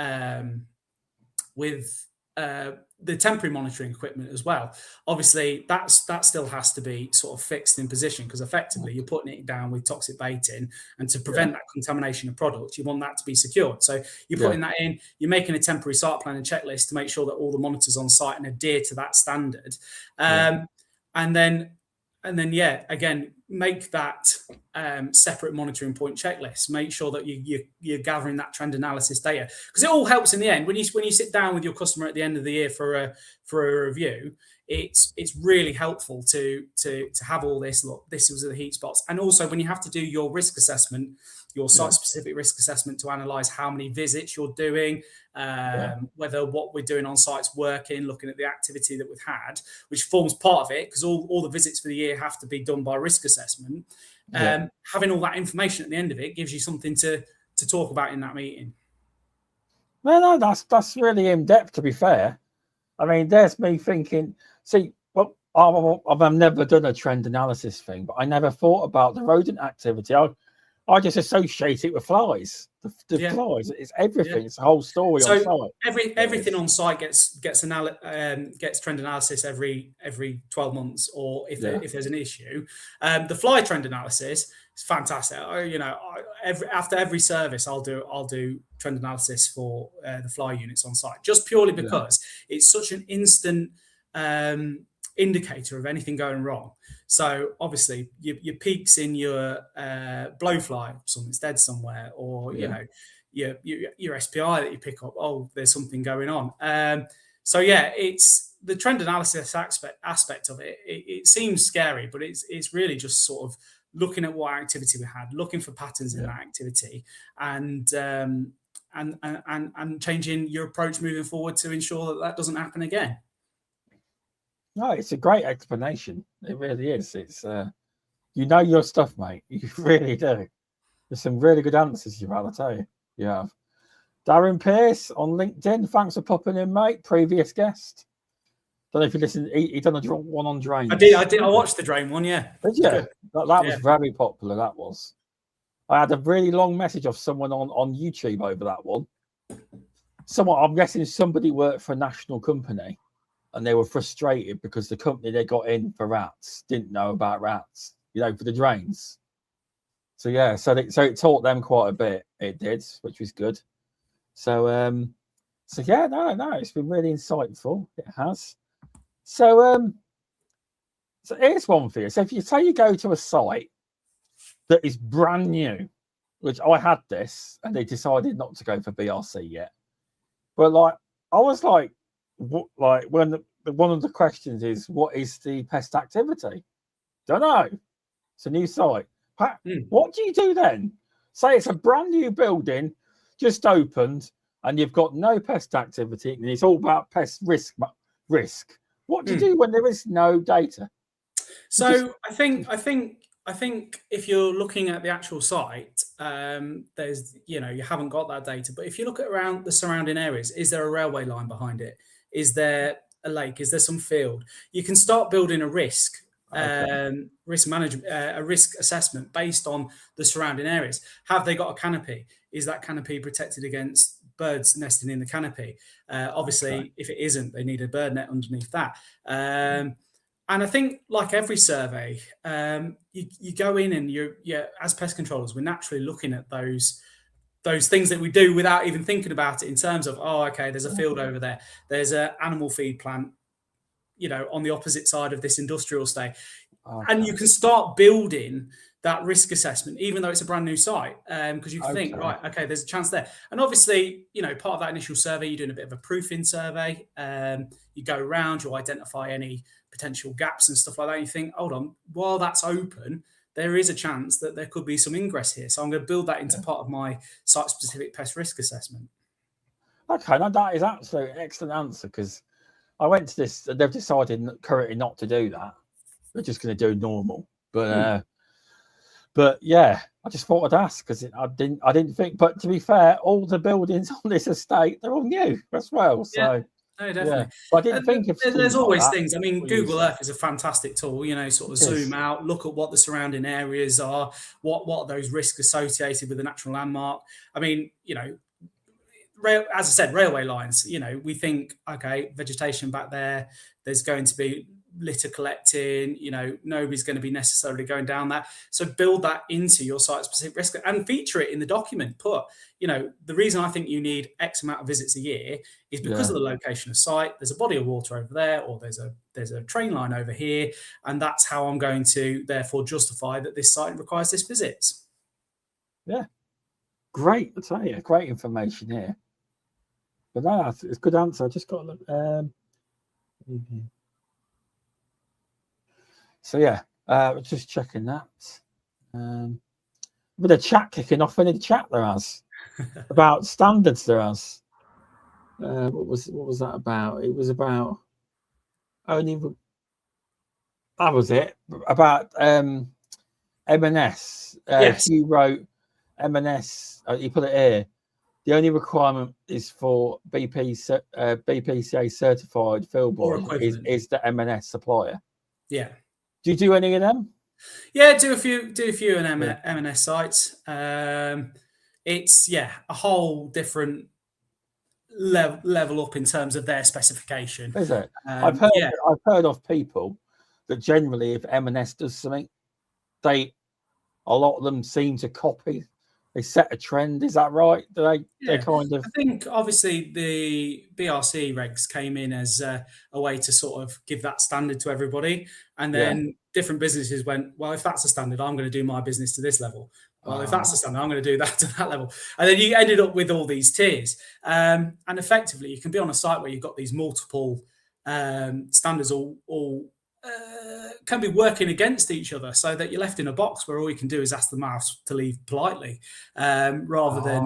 temporary monitoring equipment as well. Obviously, that still has to be sort of fixed in position, because effectively you're putting it down with toxic baiting, and to prevent that contamination of product, you want that to be secured. So you're putting that in, you're making a temporary site plan and checklist to make sure that all the monitors on site and adhere to that standard. And then again, make that separate monitoring point checklist. Make sure that you're gathering that trend analysis data, because it all helps in the end. When you sit down with your customer at the end of the year for a review, it's really helpful to have all this. Look, this was the heat spots, and also when you have to do your risk assessment, your site-specific risk assessment to analyse how many visits you're doing, whether what we're doing on site's working, looking at the activity that we've had, which forms part of it, because all the visits for the year have to be done by risk assessment. Having all that information at the end of it gives you something to talk about in that meeting. Well, no, that's really in depth, to be fair. I mean, there's me thinking, I've never done a trend analysis thing, but I never thought about the rodent activity. I just associate it with flies. The flies, it's everything. It's the whole story on site. Everything on site gets trend analysis every 12 months, or if there's an issue. The fly trend analysis is fantastic. After every service, I'll do trend analysis for the fly units on site, just purely because it's such an instant indicator of anything going wrong. So obviously your peaks in your blowfly, something's dead somewhere, or your SPI that you pick up, there's something going on. It's the trend analysis aspect of it. It seems scary, but it's really just sort of looking at what activity we had, looking for patterns in that activity, and changing your approach moving forward to ensure that doesn't happen again. No, it's a great explanation. It really is. It's your stuff, mate. You really do. There's some really good answers you've had, I tell you. You have. Darren Pierce on LinkedIn. Thanks for popping in, mate. Previous guest. Don't know if you listened. He done one on drains. I did. I watched the drain one. Yeah. Did you? That was very popular. That was. I had a really long message of someone on YouTube over that one. I'm guessing somebody worked for a national company and they were frustrated because the company they got in for rats didn't know about rats, for the drains. So yeah, so it taught them quite a bit. It did, which was good. So yeah, no, it's been really insightful. It has. So here's one for you. So if you say you go to a site that is brand new, which I had this, and they decided not to go for BRC yet. But I was like, when one of the questions is, what is the pest activity? Don't know. It's a new site. What do you do then? Say it's a brand new building, just opened, and you've got no pest activity, and it's all about pest risk. What do you do when there is no data? So I think if you're looking at the actual site, there's you haven't got that data. But if you look at around the surrounding areas, is there a railway line behind it? Is there a lake? Is there some field? You can start building a risk management, a risk assessment based on the surrounding areas. Have they got a canopy? Is that canopy protected against birds nesting in the canopy? Obviously, if it isn't, they need a bird net underneath that. And I think, like every survey, you go in and as pest controllers, we're naturally looking at those things that we do without even thinking about it in terms of, there's a field over there. There's an animal feed plant, on the opposite side of this industrial estate. And you can start building that risk assessment, even though it's a brand new site, because you can think, there's a chance there. And obviously, part of that initial survey, you're doing a bit of a proofing survey. You go around, you identify any potential gaps and stuff like that. You think, hold on, while that's open, there is a chance that there could be some ingress here. So I'm going to build that into part of my site-specific pest risk assessment. Okay, now that is absolutely excellent answer, because I went to this, they've decided currently not to do that. They're just going to do normal. But yeah, I just thought I'd ask because I didn't think. But to be fair, all the buildings on this estate, they're all new as well. So yeah. No, definitely. Yeah. But I didn't think of there's always things. I mean, Google Earth is a fantastic tool, sort of zoom out, look at what the surrounding areas are, what are those risks associated with the natural landmark. I mean, as I said, railway lines, we think, vegetation back there, there's going to be litter collecting, nobody's going to be necessarily going down that. So build that into your site-specific risk and feature it in the document. Put, the reason I think you need X amount of visits a year is because of the location of site. There's a body of water over there, or there's a train line over here, and that's how I'm going to therefore justify that this site requires this visits. Yeah, great. I tell you, great information here. But no, it's a good answer. I just got to look. So yeah, just checking that. With a chat kicking off in the chat there has about standards there has. What was that about? It was about that was it about M&S. Yes. You wrote M&S. You put it here. The only requirement is for BPCA certified field board is the M&S supplier. Yeah. Do you do any of them? Yeah, do a few on M&S sites. It's a whole different level up in terms of their specification. Is it? I've heard of people that generally, if M&S does something, a lot of them seem to copy. They set a trend. Is that right? They kind of. I think obviously the BRC regs came in as a way to sort of give that standard to everybody, and then different businesses went, well, if that's a standard, I'm going to do my business to this level. Well, if that's a standard, I'm going to do that to that level. And then you ended up with all these tiers, and effectively you can be on a site where you've got these multiple standards all can be working against each other, so that you're left in a box where all you can do is ask the mouse to leave politely, rather than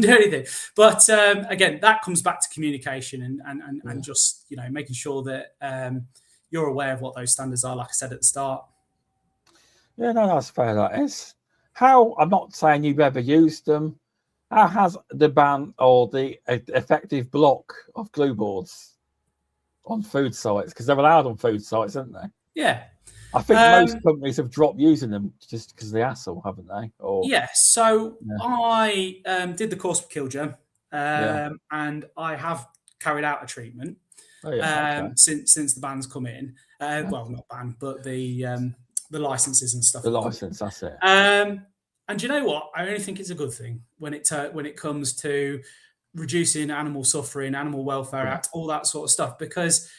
do anything. But again, that comes back to communication and just making sure that you're aware of what those standards are. Like I said at the start. Yeah, no, that's fair. That is. How I'm not saying you've ever used them. How has the ban or the effective block of glue boards on food sites, because they're allowed on food sites, aren't they? Yeah. I think most companies have dropped using them just because of the hassle, haven't they? Or So I did the course with Killger, and I have carried out a treatment since the ban's come in. Well, not ban, but the licenses and stuff. The license, that's it. And you know what? I only think it's a good thing when it comes to reducing animal suffering, Animal Welfare Act, all that sort of stuff, because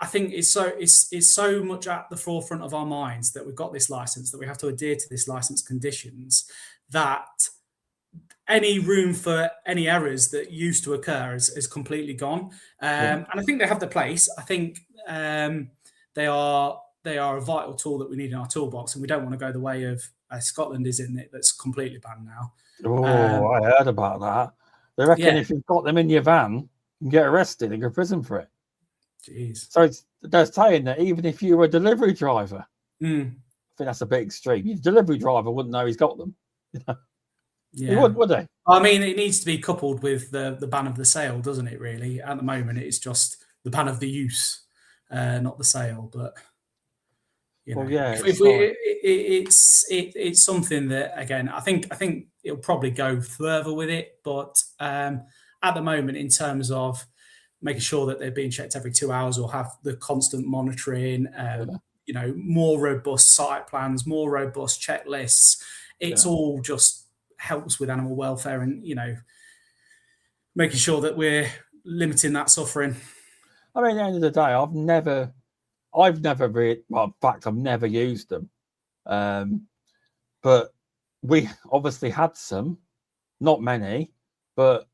I think it's so much at the forefront of our minds that we've got this license, that we have to adhere to this license conditions, that any room for any errors that used to occur is completely gone. And I think they have the place. I think they are a vital tool that we need in our toolbox, and we don't want to go the way of Scotland, isn't it? That's completely banned now. Oh, I heard about that. They reckon if you've got them in your van, you can get arrested and go to prison for it. Jeez. So they're saying that even if you were a delivery driver, I think that's a bit extreme. Your delivery driver wouldn't know he's got them. He would they? I mean, it needs to be coupled with the ban of the sale, doesn't it? Really, at the moment, it's just the ban of the use, not the sale. But it's something that, again, I think it'll probably go further with it. But at the moment, in terms of making sure that they're being checked every 2 hours or have the constant monitoring, more robust site plans, more robust checklists, it's all just helps with animal welfare and, making sure that we're limiting that suffering. I mean, at the end of the day, I've never really, well, in fact, I've never used them. But we obviously had some, not many, but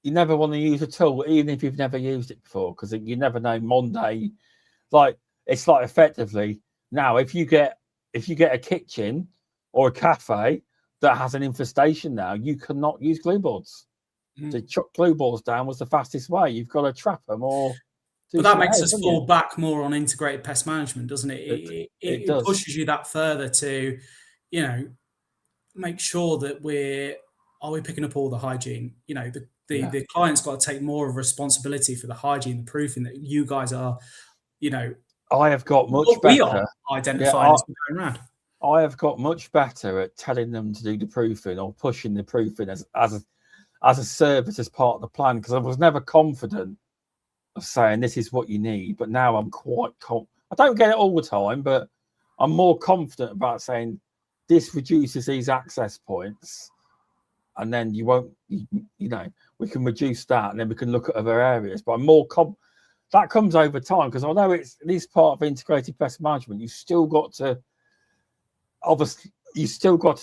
you never want to use a tool, even if you've never used it before, because you never know. Monday, it's like effectively now, if you get a kitchen or a cafe that has an infestation now, you cannot use glue boards. To chuck glue boards down was the fastest way. You've got to trap them or. But that makes us fall back more on integrated pest management, doesn't it? It pushes you that further to, make sure that we're picking up all the hygiene. The client's got to take more of responsibility for the hygiene, the proofing that you guys are, I have got much better. We are identifying as we're going around. I have got much better at telling them to do the proofing or pushing the proofing as a service, as part of the plan, because I was never confident of saying this is what you need. But now I'm quite I don't get it all the time, but I'm more confident about saying this reduces these access points, and then you won't, we can reduce that, and then we can look at other areas. But I'm more that comes over time, because I know it is part of integrated pest management. You've still got to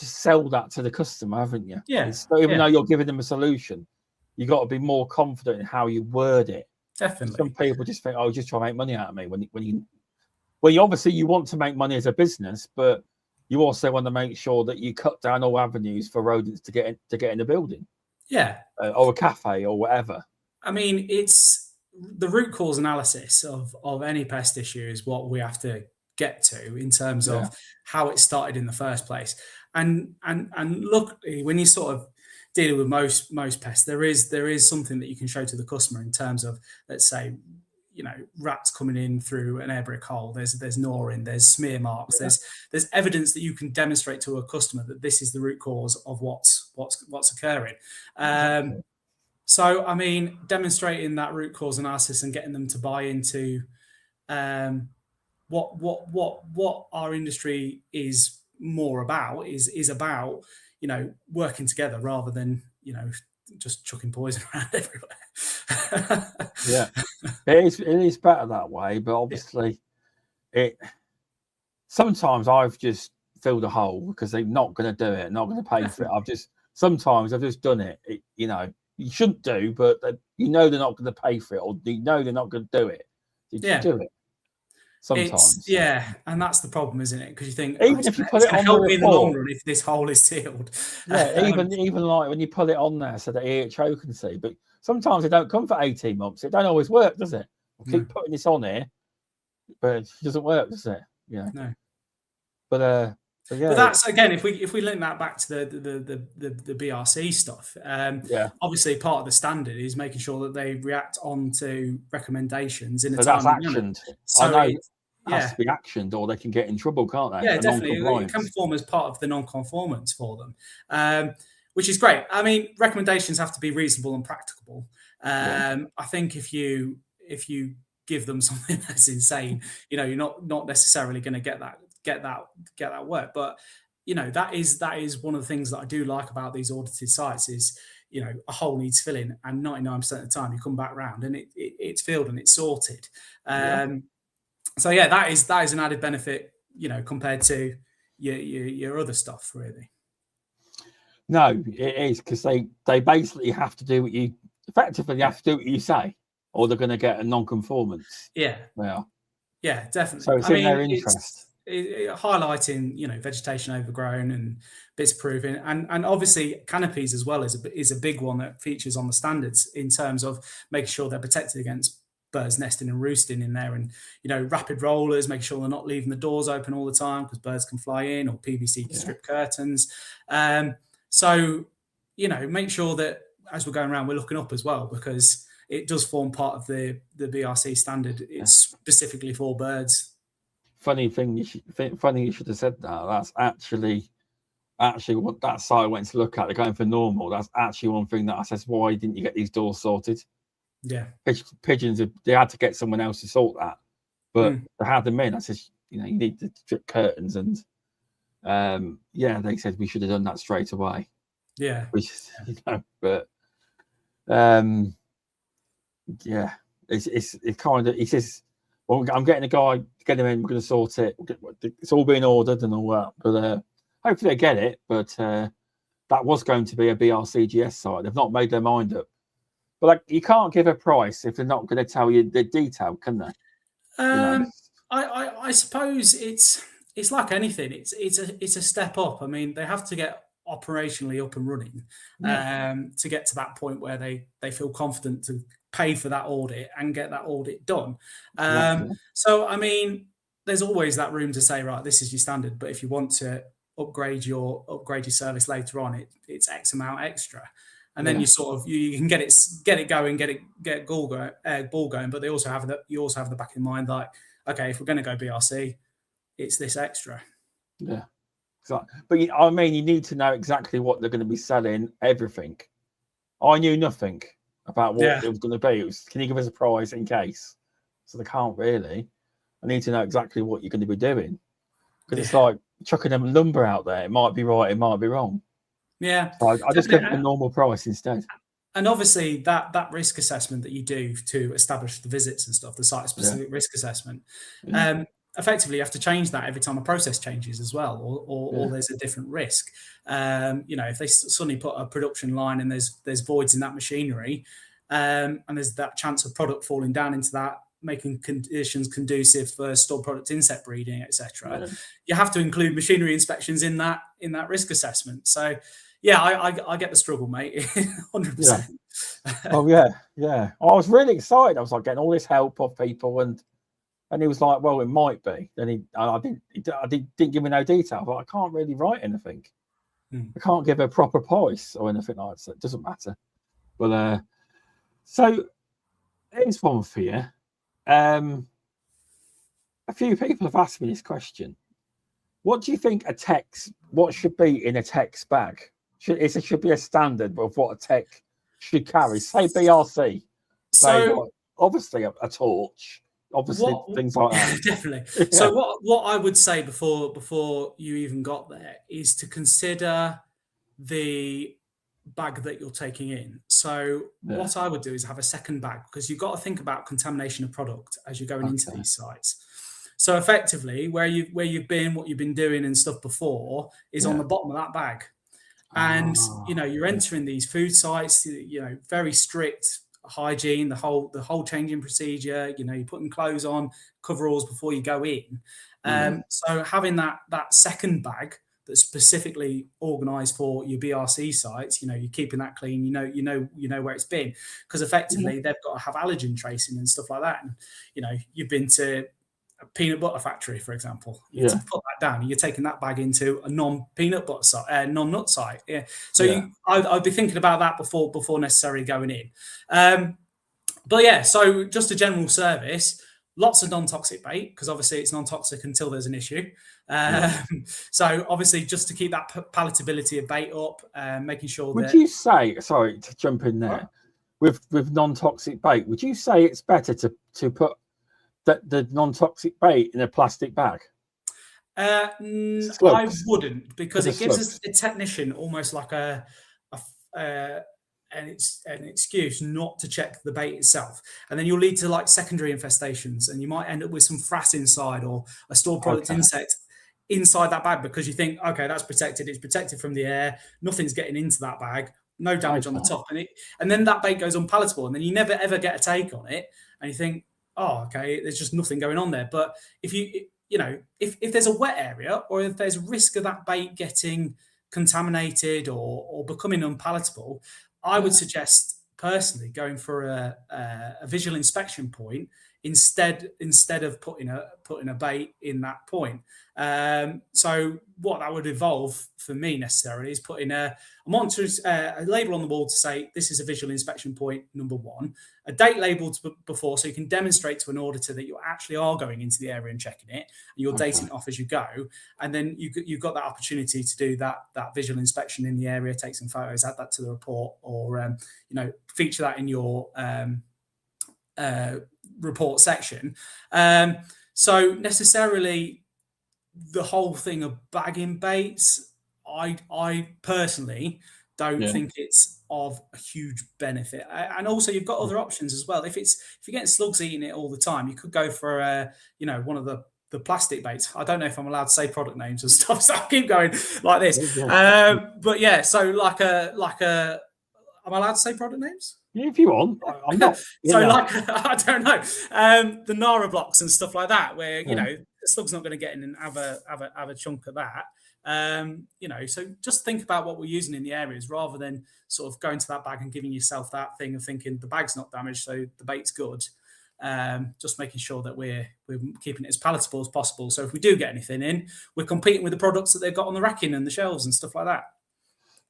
sell that to the customer, haven't you? Yeah. So even though you're giving them a solution, you got to be more confident in how you word it. Definitely. Some people just think, just try to make money out of me. When you obviously you want to make money as a business, but you also want to make sure that you cut down all avenues for rodents to get in the building. Yeah. Or a cafe or whatever. I mean, it's the root cause analysis of any pest issue is what we have to get to in terms of how it started in the first place. And look, when you sort of dealing with most pests, there is something that you can show to the customer in terms of, let's say, rats coming in through an air brick hole. There's gnawing, there's smear marks, there's evidence that you can demonstrate to a customer that this is the root cause of what's occurring. So I mean, demonstrating that root cause analysis and getting them to buy into what our industry is more about is about working together rather than just chucking poison around everywhere. It is better that way, but obviously sometimes I've just filled a hole because they're not going to do it, not going to pay for it. Sometimes I've just done it. You shouldn't do, but they're not going to pay for it, or they're not going to do it. You just do it. Sometimes, and that's the problem, isn't it? Because you think, even if you put it on the report, in the long run, if this hole is sealed, even like when you put it on there so that EHO can see, but sometimes it don't come for 18 months. It don't always work, does it? We'll keep putting this on here, but it doesn't work, does it? No. But that's, again, if we link that back to the BRC stuff, obviously part of the standard is making sure that they react on to recommendations in a timely manner. So has to be actioned, or they can get in trouble, can't they? Yeah, definitely. It can perform as part of the non-conformance for them, which is great. I mean, recommendations have to be reasonable and practicable. I think if you give them something that's insane, you're not necessarily going to get that work. But that is one of the things that I do like about these audited sites is a hole needs filling, and 99% of the time you come back round and it's filled and it's sorted. So yeah, that is an added benefit, compared to your other stuff, really. No, it is, because they basically have to do what you say, or they're going to get a non-conformance. Yeah, definitely. So it's in their interest. Highlighting, vegetation overgrown and bits proving, and obviously canopies as well is a big one that features on the standards in terms of making sure they're protected against birds nesting and roosting in there, and rapid rollers, make sure they're not leaving the doors open all the time because birds can fly in, or PVC strip curtains. So make sure that as we're going around we're looking up as well, because it does form part of the BRC standard. It's specifically for birds. Funny you should have said that. That's actually what that site went to look at. They're going for normal. That's actually one thing that I says, why didn't you get these doors sorted? Yeah, pigeons, they had to get someone else to sort that, but they had them in. I said, you need the strip curtains, and they said we should have done that straight away. Yeah, it's kind of, he says, well, I'm getting a guy, get him in, we're going to sort it. It's all being ordered and all that, but hopefully they get it. But that was going to be a BRCGS site. They've not made their mind up. But you can't give a price if they're not going to tell you the detail, can they? I suppose it's like anything. It's a step up. I mean, they have to get operationally up and running to get to that point where they feel confident to pay for that audit and get that audit done. So I mean, there's always that room to say, right, this is your standard, but if you want to upgrade your service later on, it's X amount extra. And then you can get it going, get ball going. But you also have the back in mind, like, okay, if we're going to go BRC, it's this extra. Yeah, exactly. But I mean, you need to know exactly what they're going to be selling. Everything. I knew nothing about what it was going to be. Can you give us a price in case? So they can't really. I need to know exactly what you're going to be doing, because it's like chucking a number out there. It might be right, it might be wrong. Yeah, so I just give them a normal price instead. And obviously that risk assessment that you do to establish the visits and stuff, the site-specific risk assessment, effectively you have to change that every time a process changes as well, or there's a different risk. If they suddenly put a production line and there's voids in that machinery, and there's that chance of product falling down into that, making conditions conducive for stored product insect breeding, etc. You have to include machinery inspections in that risk assessment. So I get the struggle, mate. 100%. Oh yeah. I was really excited. I was like getting all this help of people, and he was like, "Well, it might be." Then I didn't give me no detail, but I can't really write anything. I can't give a proper price or anything like that. So it doesn't matter. But so here's one for you. A few people have asked me this question. What do you think what should be in a tech's bag? It should be a standard of what a tech should carry. Say BRC. So obviously a torch. Obviously things like that. Definitely. Yeah. So what I would say before you even got there is to consider the bag that you're taking in. So what I would do is have a second bag, because you've got to think about contamination of product as you're going into these sites. So effectively, where you've been, what you've been doing and stuff before is on the bottom of that bag. And you're entering these food sites, very strict hygiene, the whole changing procedure, you're putting clothes on, coveralls before you go in. So having that second bag that's specifically organized for your BRC sites, you're keeping that clean, you know where it's been, because effectively they've got to have allergen tracing and stuff like that. And you've been to a peanut butter factory, for example, you have to put that down, and you're taking that bag into a non-peanut butter site, non-nut site. I'd be thinking about that before necessarily going in. So just a general service, lots of non-toxic bait, because obviously it's non-toxic until there's an issue. So obviously just to keep that palatability of bait up, making sure Would that... you say, sorry to jump in there, with non-toxic bait, would you say it's better to put the non-toxic bait in a plastic bag? I wouldn't, because it gives us a technician almost like an excuse not to check the bait itself, and then you'll lead to like secondary infestations, and you might end up with some frass inside or a stored product insect inside that bag, because you think, okay, that's protected, it's protected from the air, nothing's getting into that bag, no damage on the top, and then that bait goes unpalatable, and then you never ever get a take on it, and you think, oh, okay, there's just nothing going on there. But if if there's a wet area, or if there's risk of that bait getting contaminated or becoming unpalatable, I would suggest personally going for a visual inspection point instead of putting a bait in that point. So what that would involve for me necessarily is putting a monitor, a label on the wall to say this is a visual inspection point number 1, a date labeled before, so you can demonstrate to an auditor that you actually are going into the area and checking it, and you're dating it off as you go, and then you've got that opportunity to do that visual inspection in the area, take some photos, add that to the report, or feature that in your report section. So necessarily the whole thing of bagging baits, I personally don't think it's of a huge benefit. And also you've got other options as well. If you're getting slugs eating it all the time, you could go for one of the plastic baits. I don't know if I'm allowed to say product names and stuff, so I'll keep going like this. But yeah, so like a am I allowed to say product names? Yeah, if you want. I'm not. So like, I don't know, the Nara blocks and stuff like that, where the slug's not going to get in and have a chunk of that. So just think about what we're using in the areas, rather than sort of going to that bag and giving yourself that thing of thinking the bag's not damaged, so the bait's good. Just making sure that we're keeping it as palatable as possible. So if we do get anything in, we're competing with the products that they've got on the racking and the shelves and stuff like that.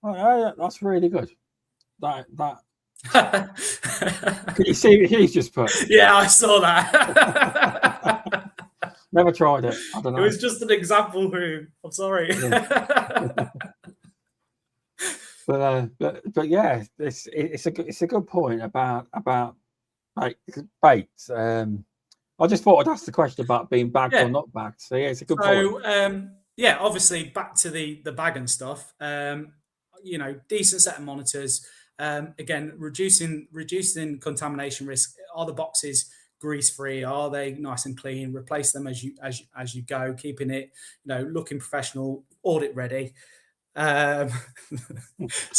Oh, yeah, that's really good. That. Can you see what he's just put? Yeah, I saw that. Never tried it. I don't know. It was just an example. I'm sorry. Yeah. but yeah, it's a good point about baits. I just thought I'd ask the question about being bagged or not bagged. So yeah, it's a good point. Obviously back to the bag and stuff. Decent set of monitors. Again, reducing contamination risk. Are the boxes grease free? Are they nice and clean? Replace them as you go, keeping it looking professional, audit ready. So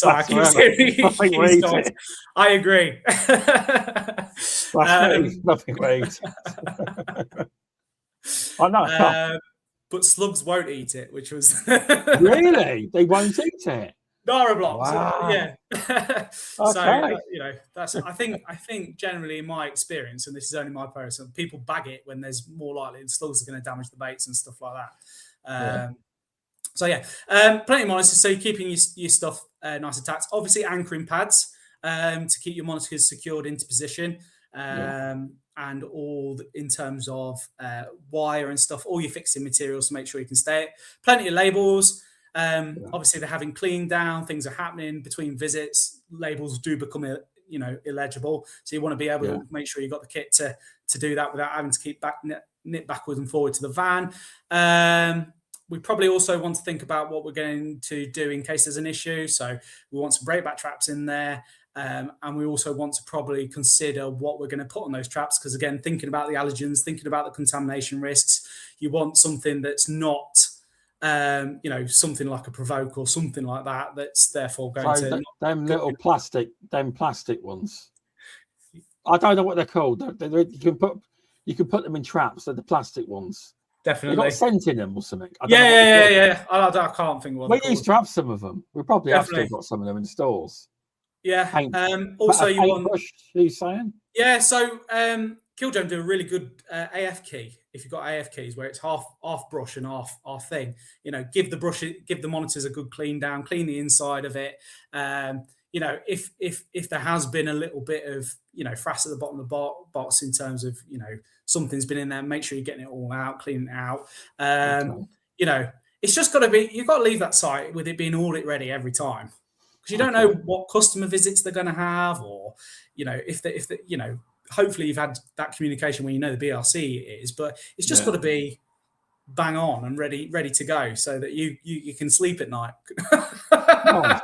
I keep saying I agree. Nothing great. I know. But slugs won't eat it, which was really, they won't eat it. Nara blocks, yeah. Okay. So that's. I think generally in my experience, and this is only my personal, people bag it when there's more likely the slugs are going to damage the baits and stuff like that. Plenty of monitors, so you're keeping your stuff nice and tacked. Obviously, anchoring pads to keep your monitors secured into position, and all in terms of wire and stuff. All your fixing materials to make sure you can stay. Plenty of labels. Obviously they're having clean down, things are happening between visits, labels do become illegible, so you want to be able to make sure you've got the kit to do that without having to keep knit backwards and forward to the van. We probably also want to think about what we're going to do in case there's an issue, so we want some breakback traps in there, and we also want to probably consider what we're going to put on those traps, because again, thinking about the allergens, thinking about the contamination risks, you want something that's not something like a provoke or something like that, that's therefore going to them little plastic ones. I don't know what they're called. You can put them in traps. They're the plastic ones. Definitely. They've got scent in them or something. I can't think of what we used to have some of them. We probably have still got some of them in stores. Yeah. Also, you want brush, are you saying? Yeah. So Killjoy do a really good AF key. If you've got AF keys where it's half brush and half thing, give the monitors a good clean down, clean the inside of it. you know, if there has been a little bit of, you know, frass at the bottom of the box in terms of, you know, something's been in there, make sure you're getting it all out, cleaning it out. You know, it's just got to be, you've got to leave that site with it being audit ready every time, because you don't know what customer visits they're going to have, or, you know, if you know, hopefully you've had that communication when you know the BRC is, but it's just got to be bang on and ready to go, so that you can sleep at night. Nice.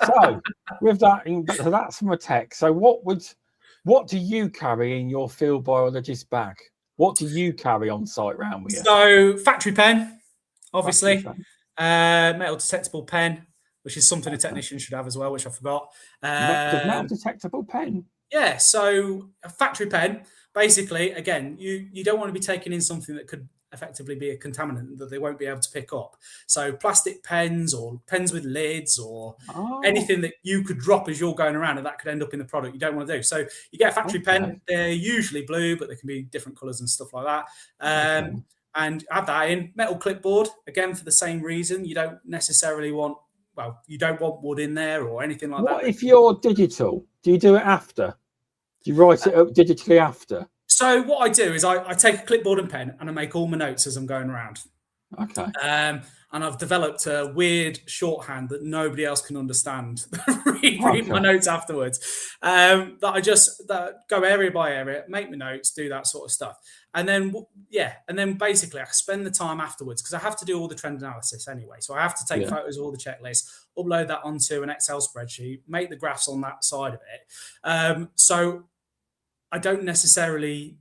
So with that, so that's from a tech. So what do you carry in your field biologist bag? What do you carry on site round with you? So factory pen, obviously, metal detectable pen, which is something a technician should have as well, which I forgot. Metal detectable pen. Yeah, so a factory pen, basically, again, you don't want to be taking in something that could effectively be a contaminant that they won't be able to pick up. So plastic pens or pens with lids or anything that you could drop as you're going around and that could end up in the product you don't want to do. So you get a factory pen, they're usually blue, but they can be different colors and stuff like that. And add that in. Metal clipboard, again, for the same reason. You don't necessarily want, well, you don't want wood in there or anything like that. What if you're digital? Do you do it after? Do you write it up digitally after? So what I do is I take a clipboard and pen and I make all my notes as I'm going around. Okay. And I've developed a weird shorthand that nobody else can understand. read my notes afterwards. That go area by area, make my notes, do that sort of stuff. And then basically I spend the time afterwards, because I have to do all the trend analysis anyway. So I have to take photos of all the checklists, upload that onto an Excel spreadsheet, make the graphs on that side of it. So I don't necessarily,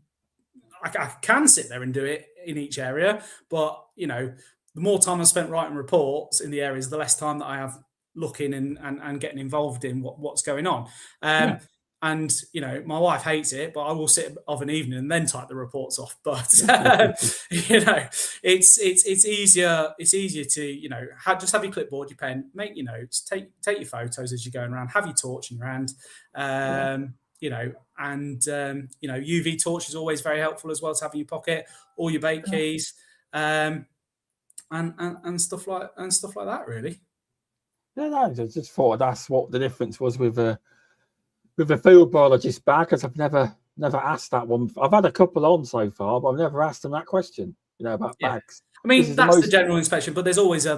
I can sit there and do it in each area, but, you know, the more time I spent writing reports in the areas, the less time that I have looking and getting involved in what's going on. And, you know, my wife hates it, but I will sit of an evening and then type the reports off. But, you know, it's easier to, you know, just have your clipboard, your pen, make your notes, take your photos as you're going around, have your torch in your hand. You know, and you know, UV torch is always very helpful as well to have in your pocket, all your bait keys, and stuff like that, really. Yeah, no, I just thought that's what the difference was with a field biologist bag, because I've never asked that one. I've had a couple on so far, but I've never asked them that question, you know, about bags. I mean, that's the general inspection, but there's always a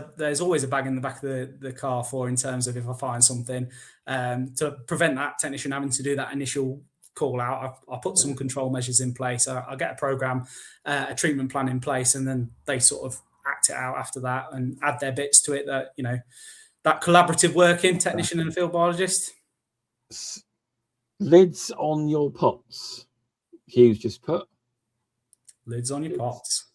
bag in the back of the car in terms of if I find something, to prevent that technician having to do that initial call out. I put some control measures in place. I get a program, a treatment plan in place, and then they sort of act it out after that and add their bits to it. That, you know, that collaborative working technician and a field biologist. Lids on your pots. Hugh's just put lids on your pots.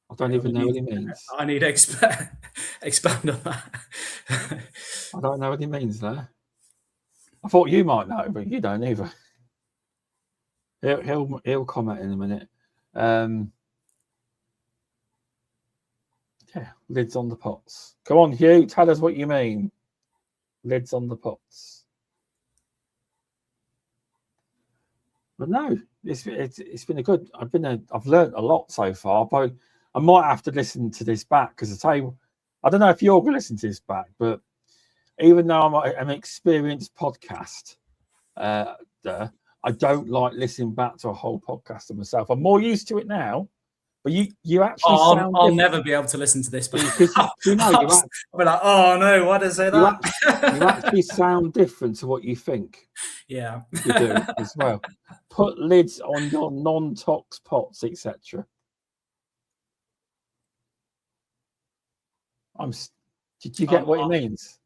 I don't even know what he means. I need to expand on that. I don't know what he means there. I thought you might know, but you don't either. He'll comment in a minute. Yeah, lids on the pots. Come on, Hugh, tell us what you mean. Lids on the pots. But no, it's been a good. I've learned a lot so far, but I might have to listen to this back, because I tell you, I don't know if you're going to listen to this back, but even though I'm an experienced podcast, I don't like listening back to a whole podcast of myself. I'm more used to it now, but you actually sound I'll never be able to listen to this. But you know, I'll be like, oh no, why did I say that? You actually sound different to what you think. Yeah, you do as well. Put lids on your non-tox pots, etc. Did you get what it means?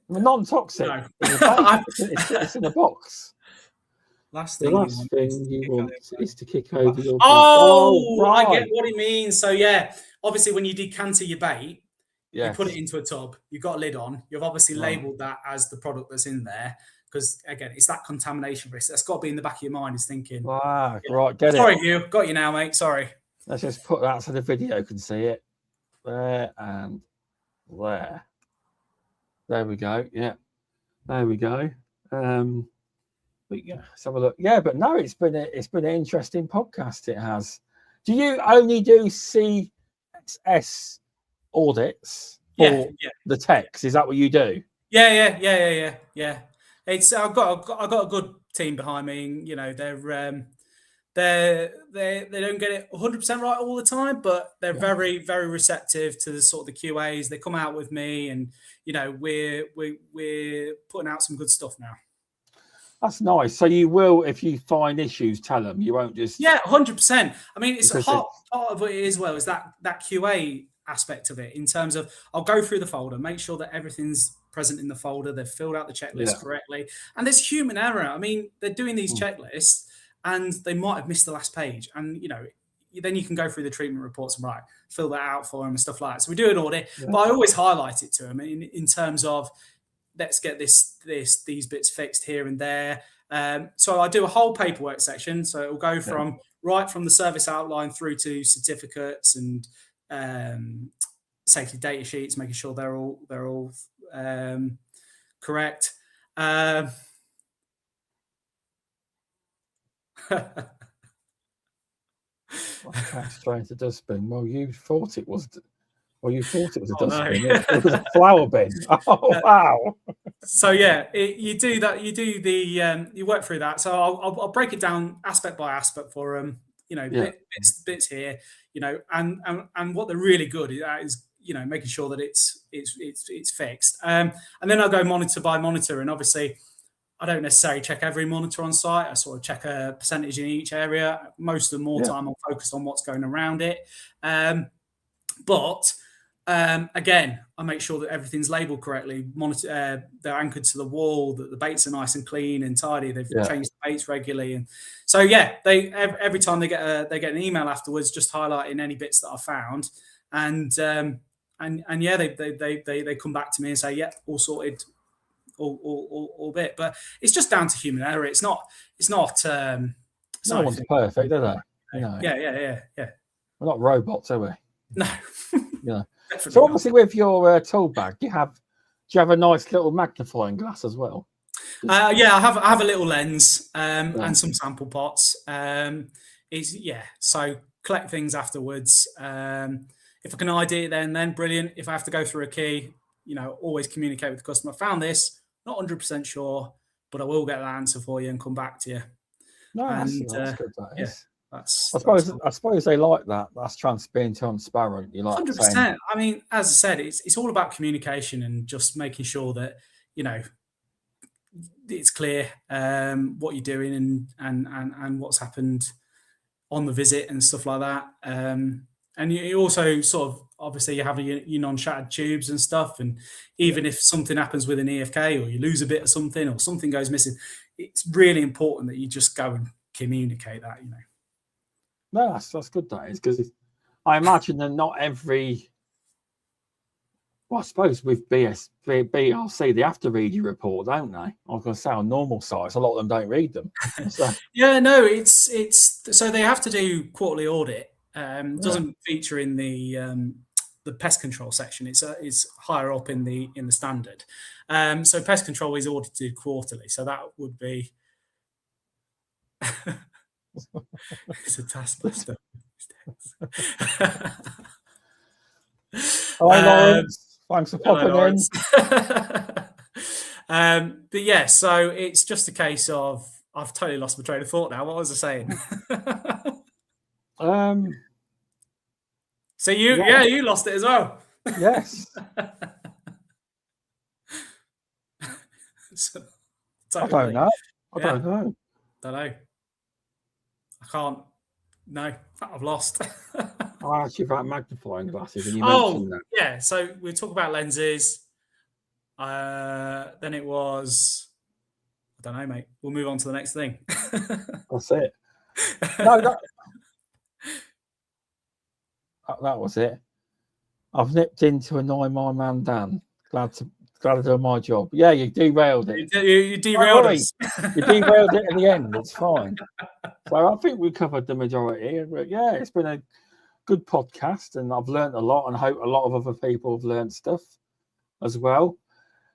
Non-toxic. No. It's in a box. The last thing you want is to kick over your. Right. I get what he means. So yeah, obviously when you decanter your bait, you put it into a tub. You've got a lid on. You've obviously labelled that as the product that's in there, because again, it's that contamination risk. That's got to be in the back of your mind. Is thinking. Right. Get it. Sorry, Hugh. Got you now, mate. Sorry. Let's just put that so the video can see it. There and there. There we go. Yeah. There we go. But yeah, let's have a look. Yeah, but no, it's been an interesting podcast. It has. Do you only do CSS audits for the text. Is that what you do? Yeah. It's I've got a good team behind me. And, you know, they don't get it 100% right all the time, but they're very, very receptive to the sort of the QAs. They come out with me, and you know, we're putting out some good stuff now. That's nice. So you will, if you find issues, tell them. You won't just 100%. I mean, it's part of it as well is that QA aspect of it, in terms of I'll go through the folder, make sure that everything's present in the folder, they've filled out the checklist correctly, and there's human error. I mean, they're doing these checklists and they might have missed the last page, and you know, then you can go through the treatment reports and fill that out for them and stuff like that. So we do an audit, but I always highlight it to them in terms of let's get these bits fixed here and there. So I do a whole paperwork section, so it will go from right from the service outline through to certificates and safety data sheets, making sure they're all correct. Straight into dustbin. Well, you thought it was. Well, you thought it was a dustbin. No. It was a flower bin. Oh wow! So yeah, you do that. You do the you work through that. So I'll break it down aspect by aspect for them. You know, bits here. You know, and what they're really good at is, you know, making sure that it's fixed. And then I'll go monitor by monitor, and obviously I don't necessarily check every monitor on site. I sort of check a percentage in each area. Most of the more time I'm focused on what's going around it. But again, I make sure that everything's labeled correctly. They're anchored to the wall, that the baits are nice and clean and tidy. They've changed the baits regularly, and so they every time they get an email afterwards, just highlighting any bits that I found, and they come back to me and say, all sorted, all bit. But it's just down to human error. It's not. No one's perfect, are they? You know. Yeah. We're not robots, are we? No. Yeah. So obviously, with your tool bag, do you have a nice little magnifying glass as well? I have a little lens and some sample pots. So collect things afterwards. If I can ID it then brilliant. If I have to go through a key, you know, always communicate with the customer. Found this, not 100% sure, but I will get that answer for you and come back to you. No, that's good. That is. I suppose they like that. That's being transparent. You like 100%. I mean, as I said, it's all about communication and just making sure that, you know, it's clear what you're doing and what's happened on the visit and stuff like that. And you also sort of, obviously, you have your non-shattered tubes and stuff. And even if something happens with an EFK, or you lose a bit of something, or something goes missing, it's really important that you just go and communicate that, you know. No, that's good. That is, because I imagine that not every. Well, I suppose with BRC, they have to read your report, don't they? I was going to say on normal sites, a lot of them don't read them. So. It's so they have to do quarterly audit. Doesn't feature in the pest control section. It's higher up in the standard. So pest control is audited quarterly. So that would be. It's a taskmaster. Hi, Lawrence. Thanks for popping in. But yeah, so it's just a case of I've totally lost my train of thought now. What was I saying? So you lost it as well. Yes. So, totally. I don't know. I don't know. I can't. No, I've lost. I asked you about magnifying glasses, and you mentioned that. Yeah. So we talk about lenses. Then it was. I don't know, mate. We'll move on to the next thing. That's it. No, that was it. I've nipped into a 9-mile man, Dan. Glad to do my job. Yeah, you derailed it. You derailed us. You derailed it in the end. It's fine. So I think we covered the majority. But yeah, it's been a good podcast, and I've learned a lot, and I hope a lot of other people have learned stuff as well.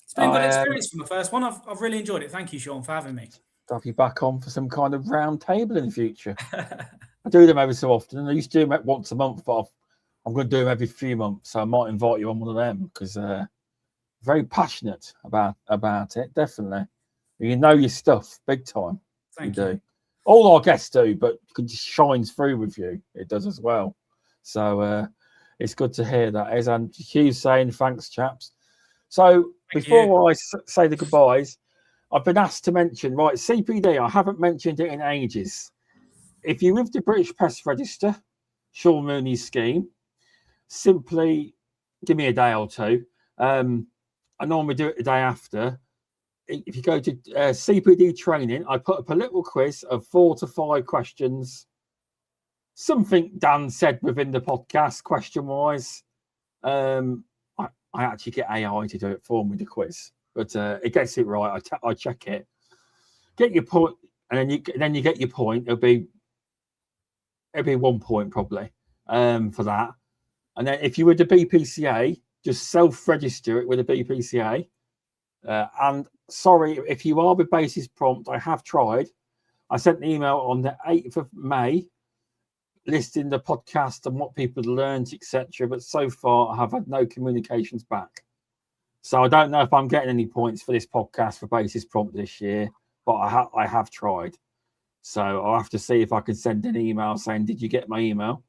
It's been a good experience from the first one. I've really enjoyed it. Thank you, Shaun, for having me. To have you back on for some kind of round table in the future. I do them every so often. I used to do them once a month, but I've I'm going to do them every few months, so I might invite you on one of them because very passionate about it. Definitely, you know your stuff big time. Thank you. Do. All our guests do, but it just shines through with you. It does as well. So it's good to hear that. As and Hugh's saying, thanks, chaps. So before I say the goodbyes, I've been asked to mention, right, CPD, I haven't mentioned it in ages. If you're with the British Pest Register, Shaun Mooney's scheme, simply give me a day or two. I normally do it the day after. If you go to CPD training, I put up a little quiz of 4 to 5 questions. Something Dan said within the podcast, question-wise. I actually get AI to do it for me, the quiz. But it gets it right. I check it. Get your point, and then you get your point. It'll be 1 point probably for that. And then if you were the BPCA, just self-register it with a BPCA. And sorry, if you are with Basis Prompt, I have tried. I sent an email on the 8th of May listing the podcast and what people learned, etc. But so far, I have had no communications back. So I don't know if I'm getting any points for this podcast for Basis Prompt this year, but I have tried. So I'll have to see if I can send an email saying, did you get my email?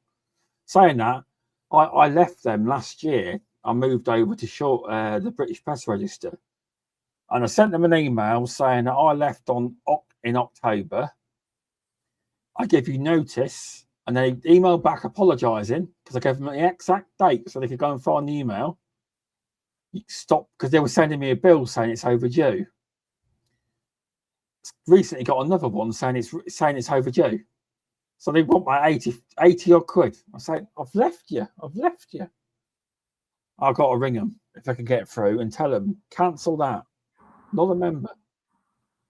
Saying that, I left them last year. I moved over to the British Pest Register. And I sent them an email saying that I left in October. I give you notice. And they emailed back apologising because I gave them the exact date so they could go and find the email. Stop, because they were sending me a bill saying it's overdue. Recently got another one saying it's overdue. So they want my 80 odd quid. I say, I've left you. I've got to ring them if I can get through and tell them, cancel that. Not a member.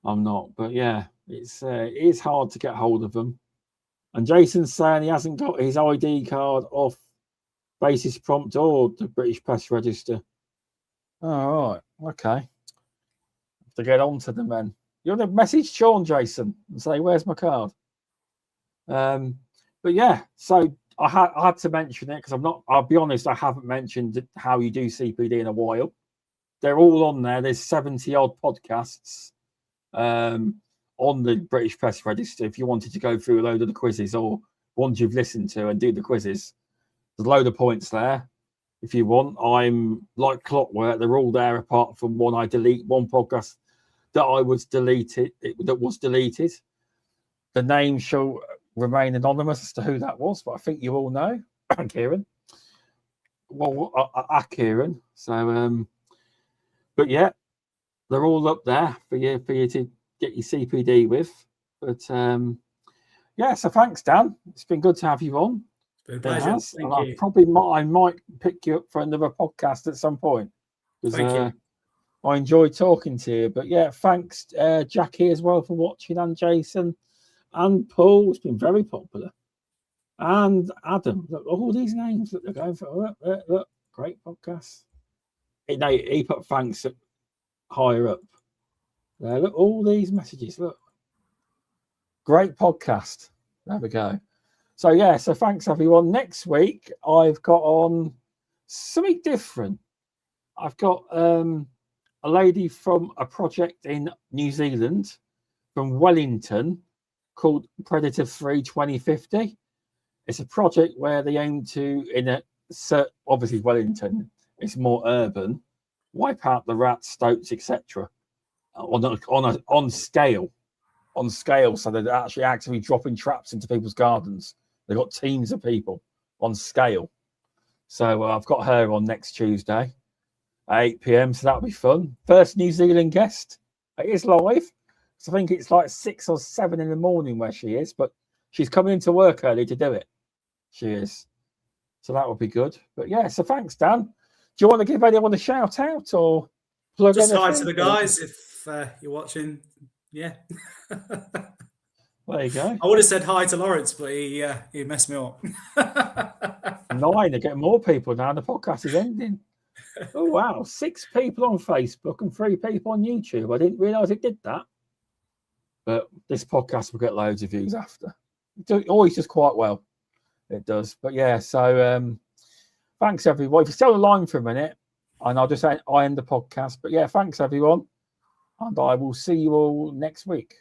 I'm not, but yeah, it is hard to get hold of them. And Jason's saying he hasn't got his ID card off Basis Prompt or the British Pest Register. All right, okay. Have to get on to them then. You want to message Shaun, Jason, and say, where's my card? But yeah, so I had to mention it because I'll be honest, I haven't mentioned how you do CPD in a while. They're all on there. There's 70 odd podcasts on the British Pest Register. If you wanted to go through a load of the quizzes or ones you've listened to and do the quizzes, there's a load of points there. If you want, I'm like clockwork. They're all there apart from one. I delete one podcast that was deleted. The name shall remain anonymous as to who that was, but I think you all know, Kieran. Well, Kieran. So, but yeah, they're all up there for you to get your CPD with. But yeah, so thanks, Dan. It's been good to have you on. It's been a pleasure. Thank you. I might pick you up for another podcast at some point. Thank you. I enjoyed talking to you. But yeah, thanks, Jackie, as well for watching, and Jason and Paul. It's been very popular. And Adam. Look, all these names that they're going for. Look, great podcast. He put thanks higher up. Look, all these messages. Look, great podcast. There we go. So yeah, so thanks everyone. Next week I've got on something different. I've got a lady from a project in New Zealand, from Wellington, called Predator Free 2050. It's a project where they aim to, obviously Wellington, it's more urban, wipe out the rats, stoats, etc. on scale. So they're actually actively dropping traps into people's gardens. They've got teams of people on scale. So I've got her on next Tuesday at 8 p.m. So that'll be fun. First New Zealand guest. It is live. So I think it's like 6 or 7 in the morning where she is, but she's coming into work early to do it. She is. So that would be good. But yeah, so thanks, Dan. Do you want to give anyone a shout out or plug just anything? Hi to the guys if you're watching. Yeah. There you go. I would have said hi to Lawrence, but he messed me up. 9, they're getting more people now. The podcast is ending. Oh, wow. 6 people on Facebook and 3 people on YouTube. I didn't realise it did that. But this podcast will get loads of views after. It always does quite well. It does. But yeah, so thanks everyone. If you're still online for a minute, and I'll just say I end the podcast. But yeah, thanks everyone, and I will see you all next week.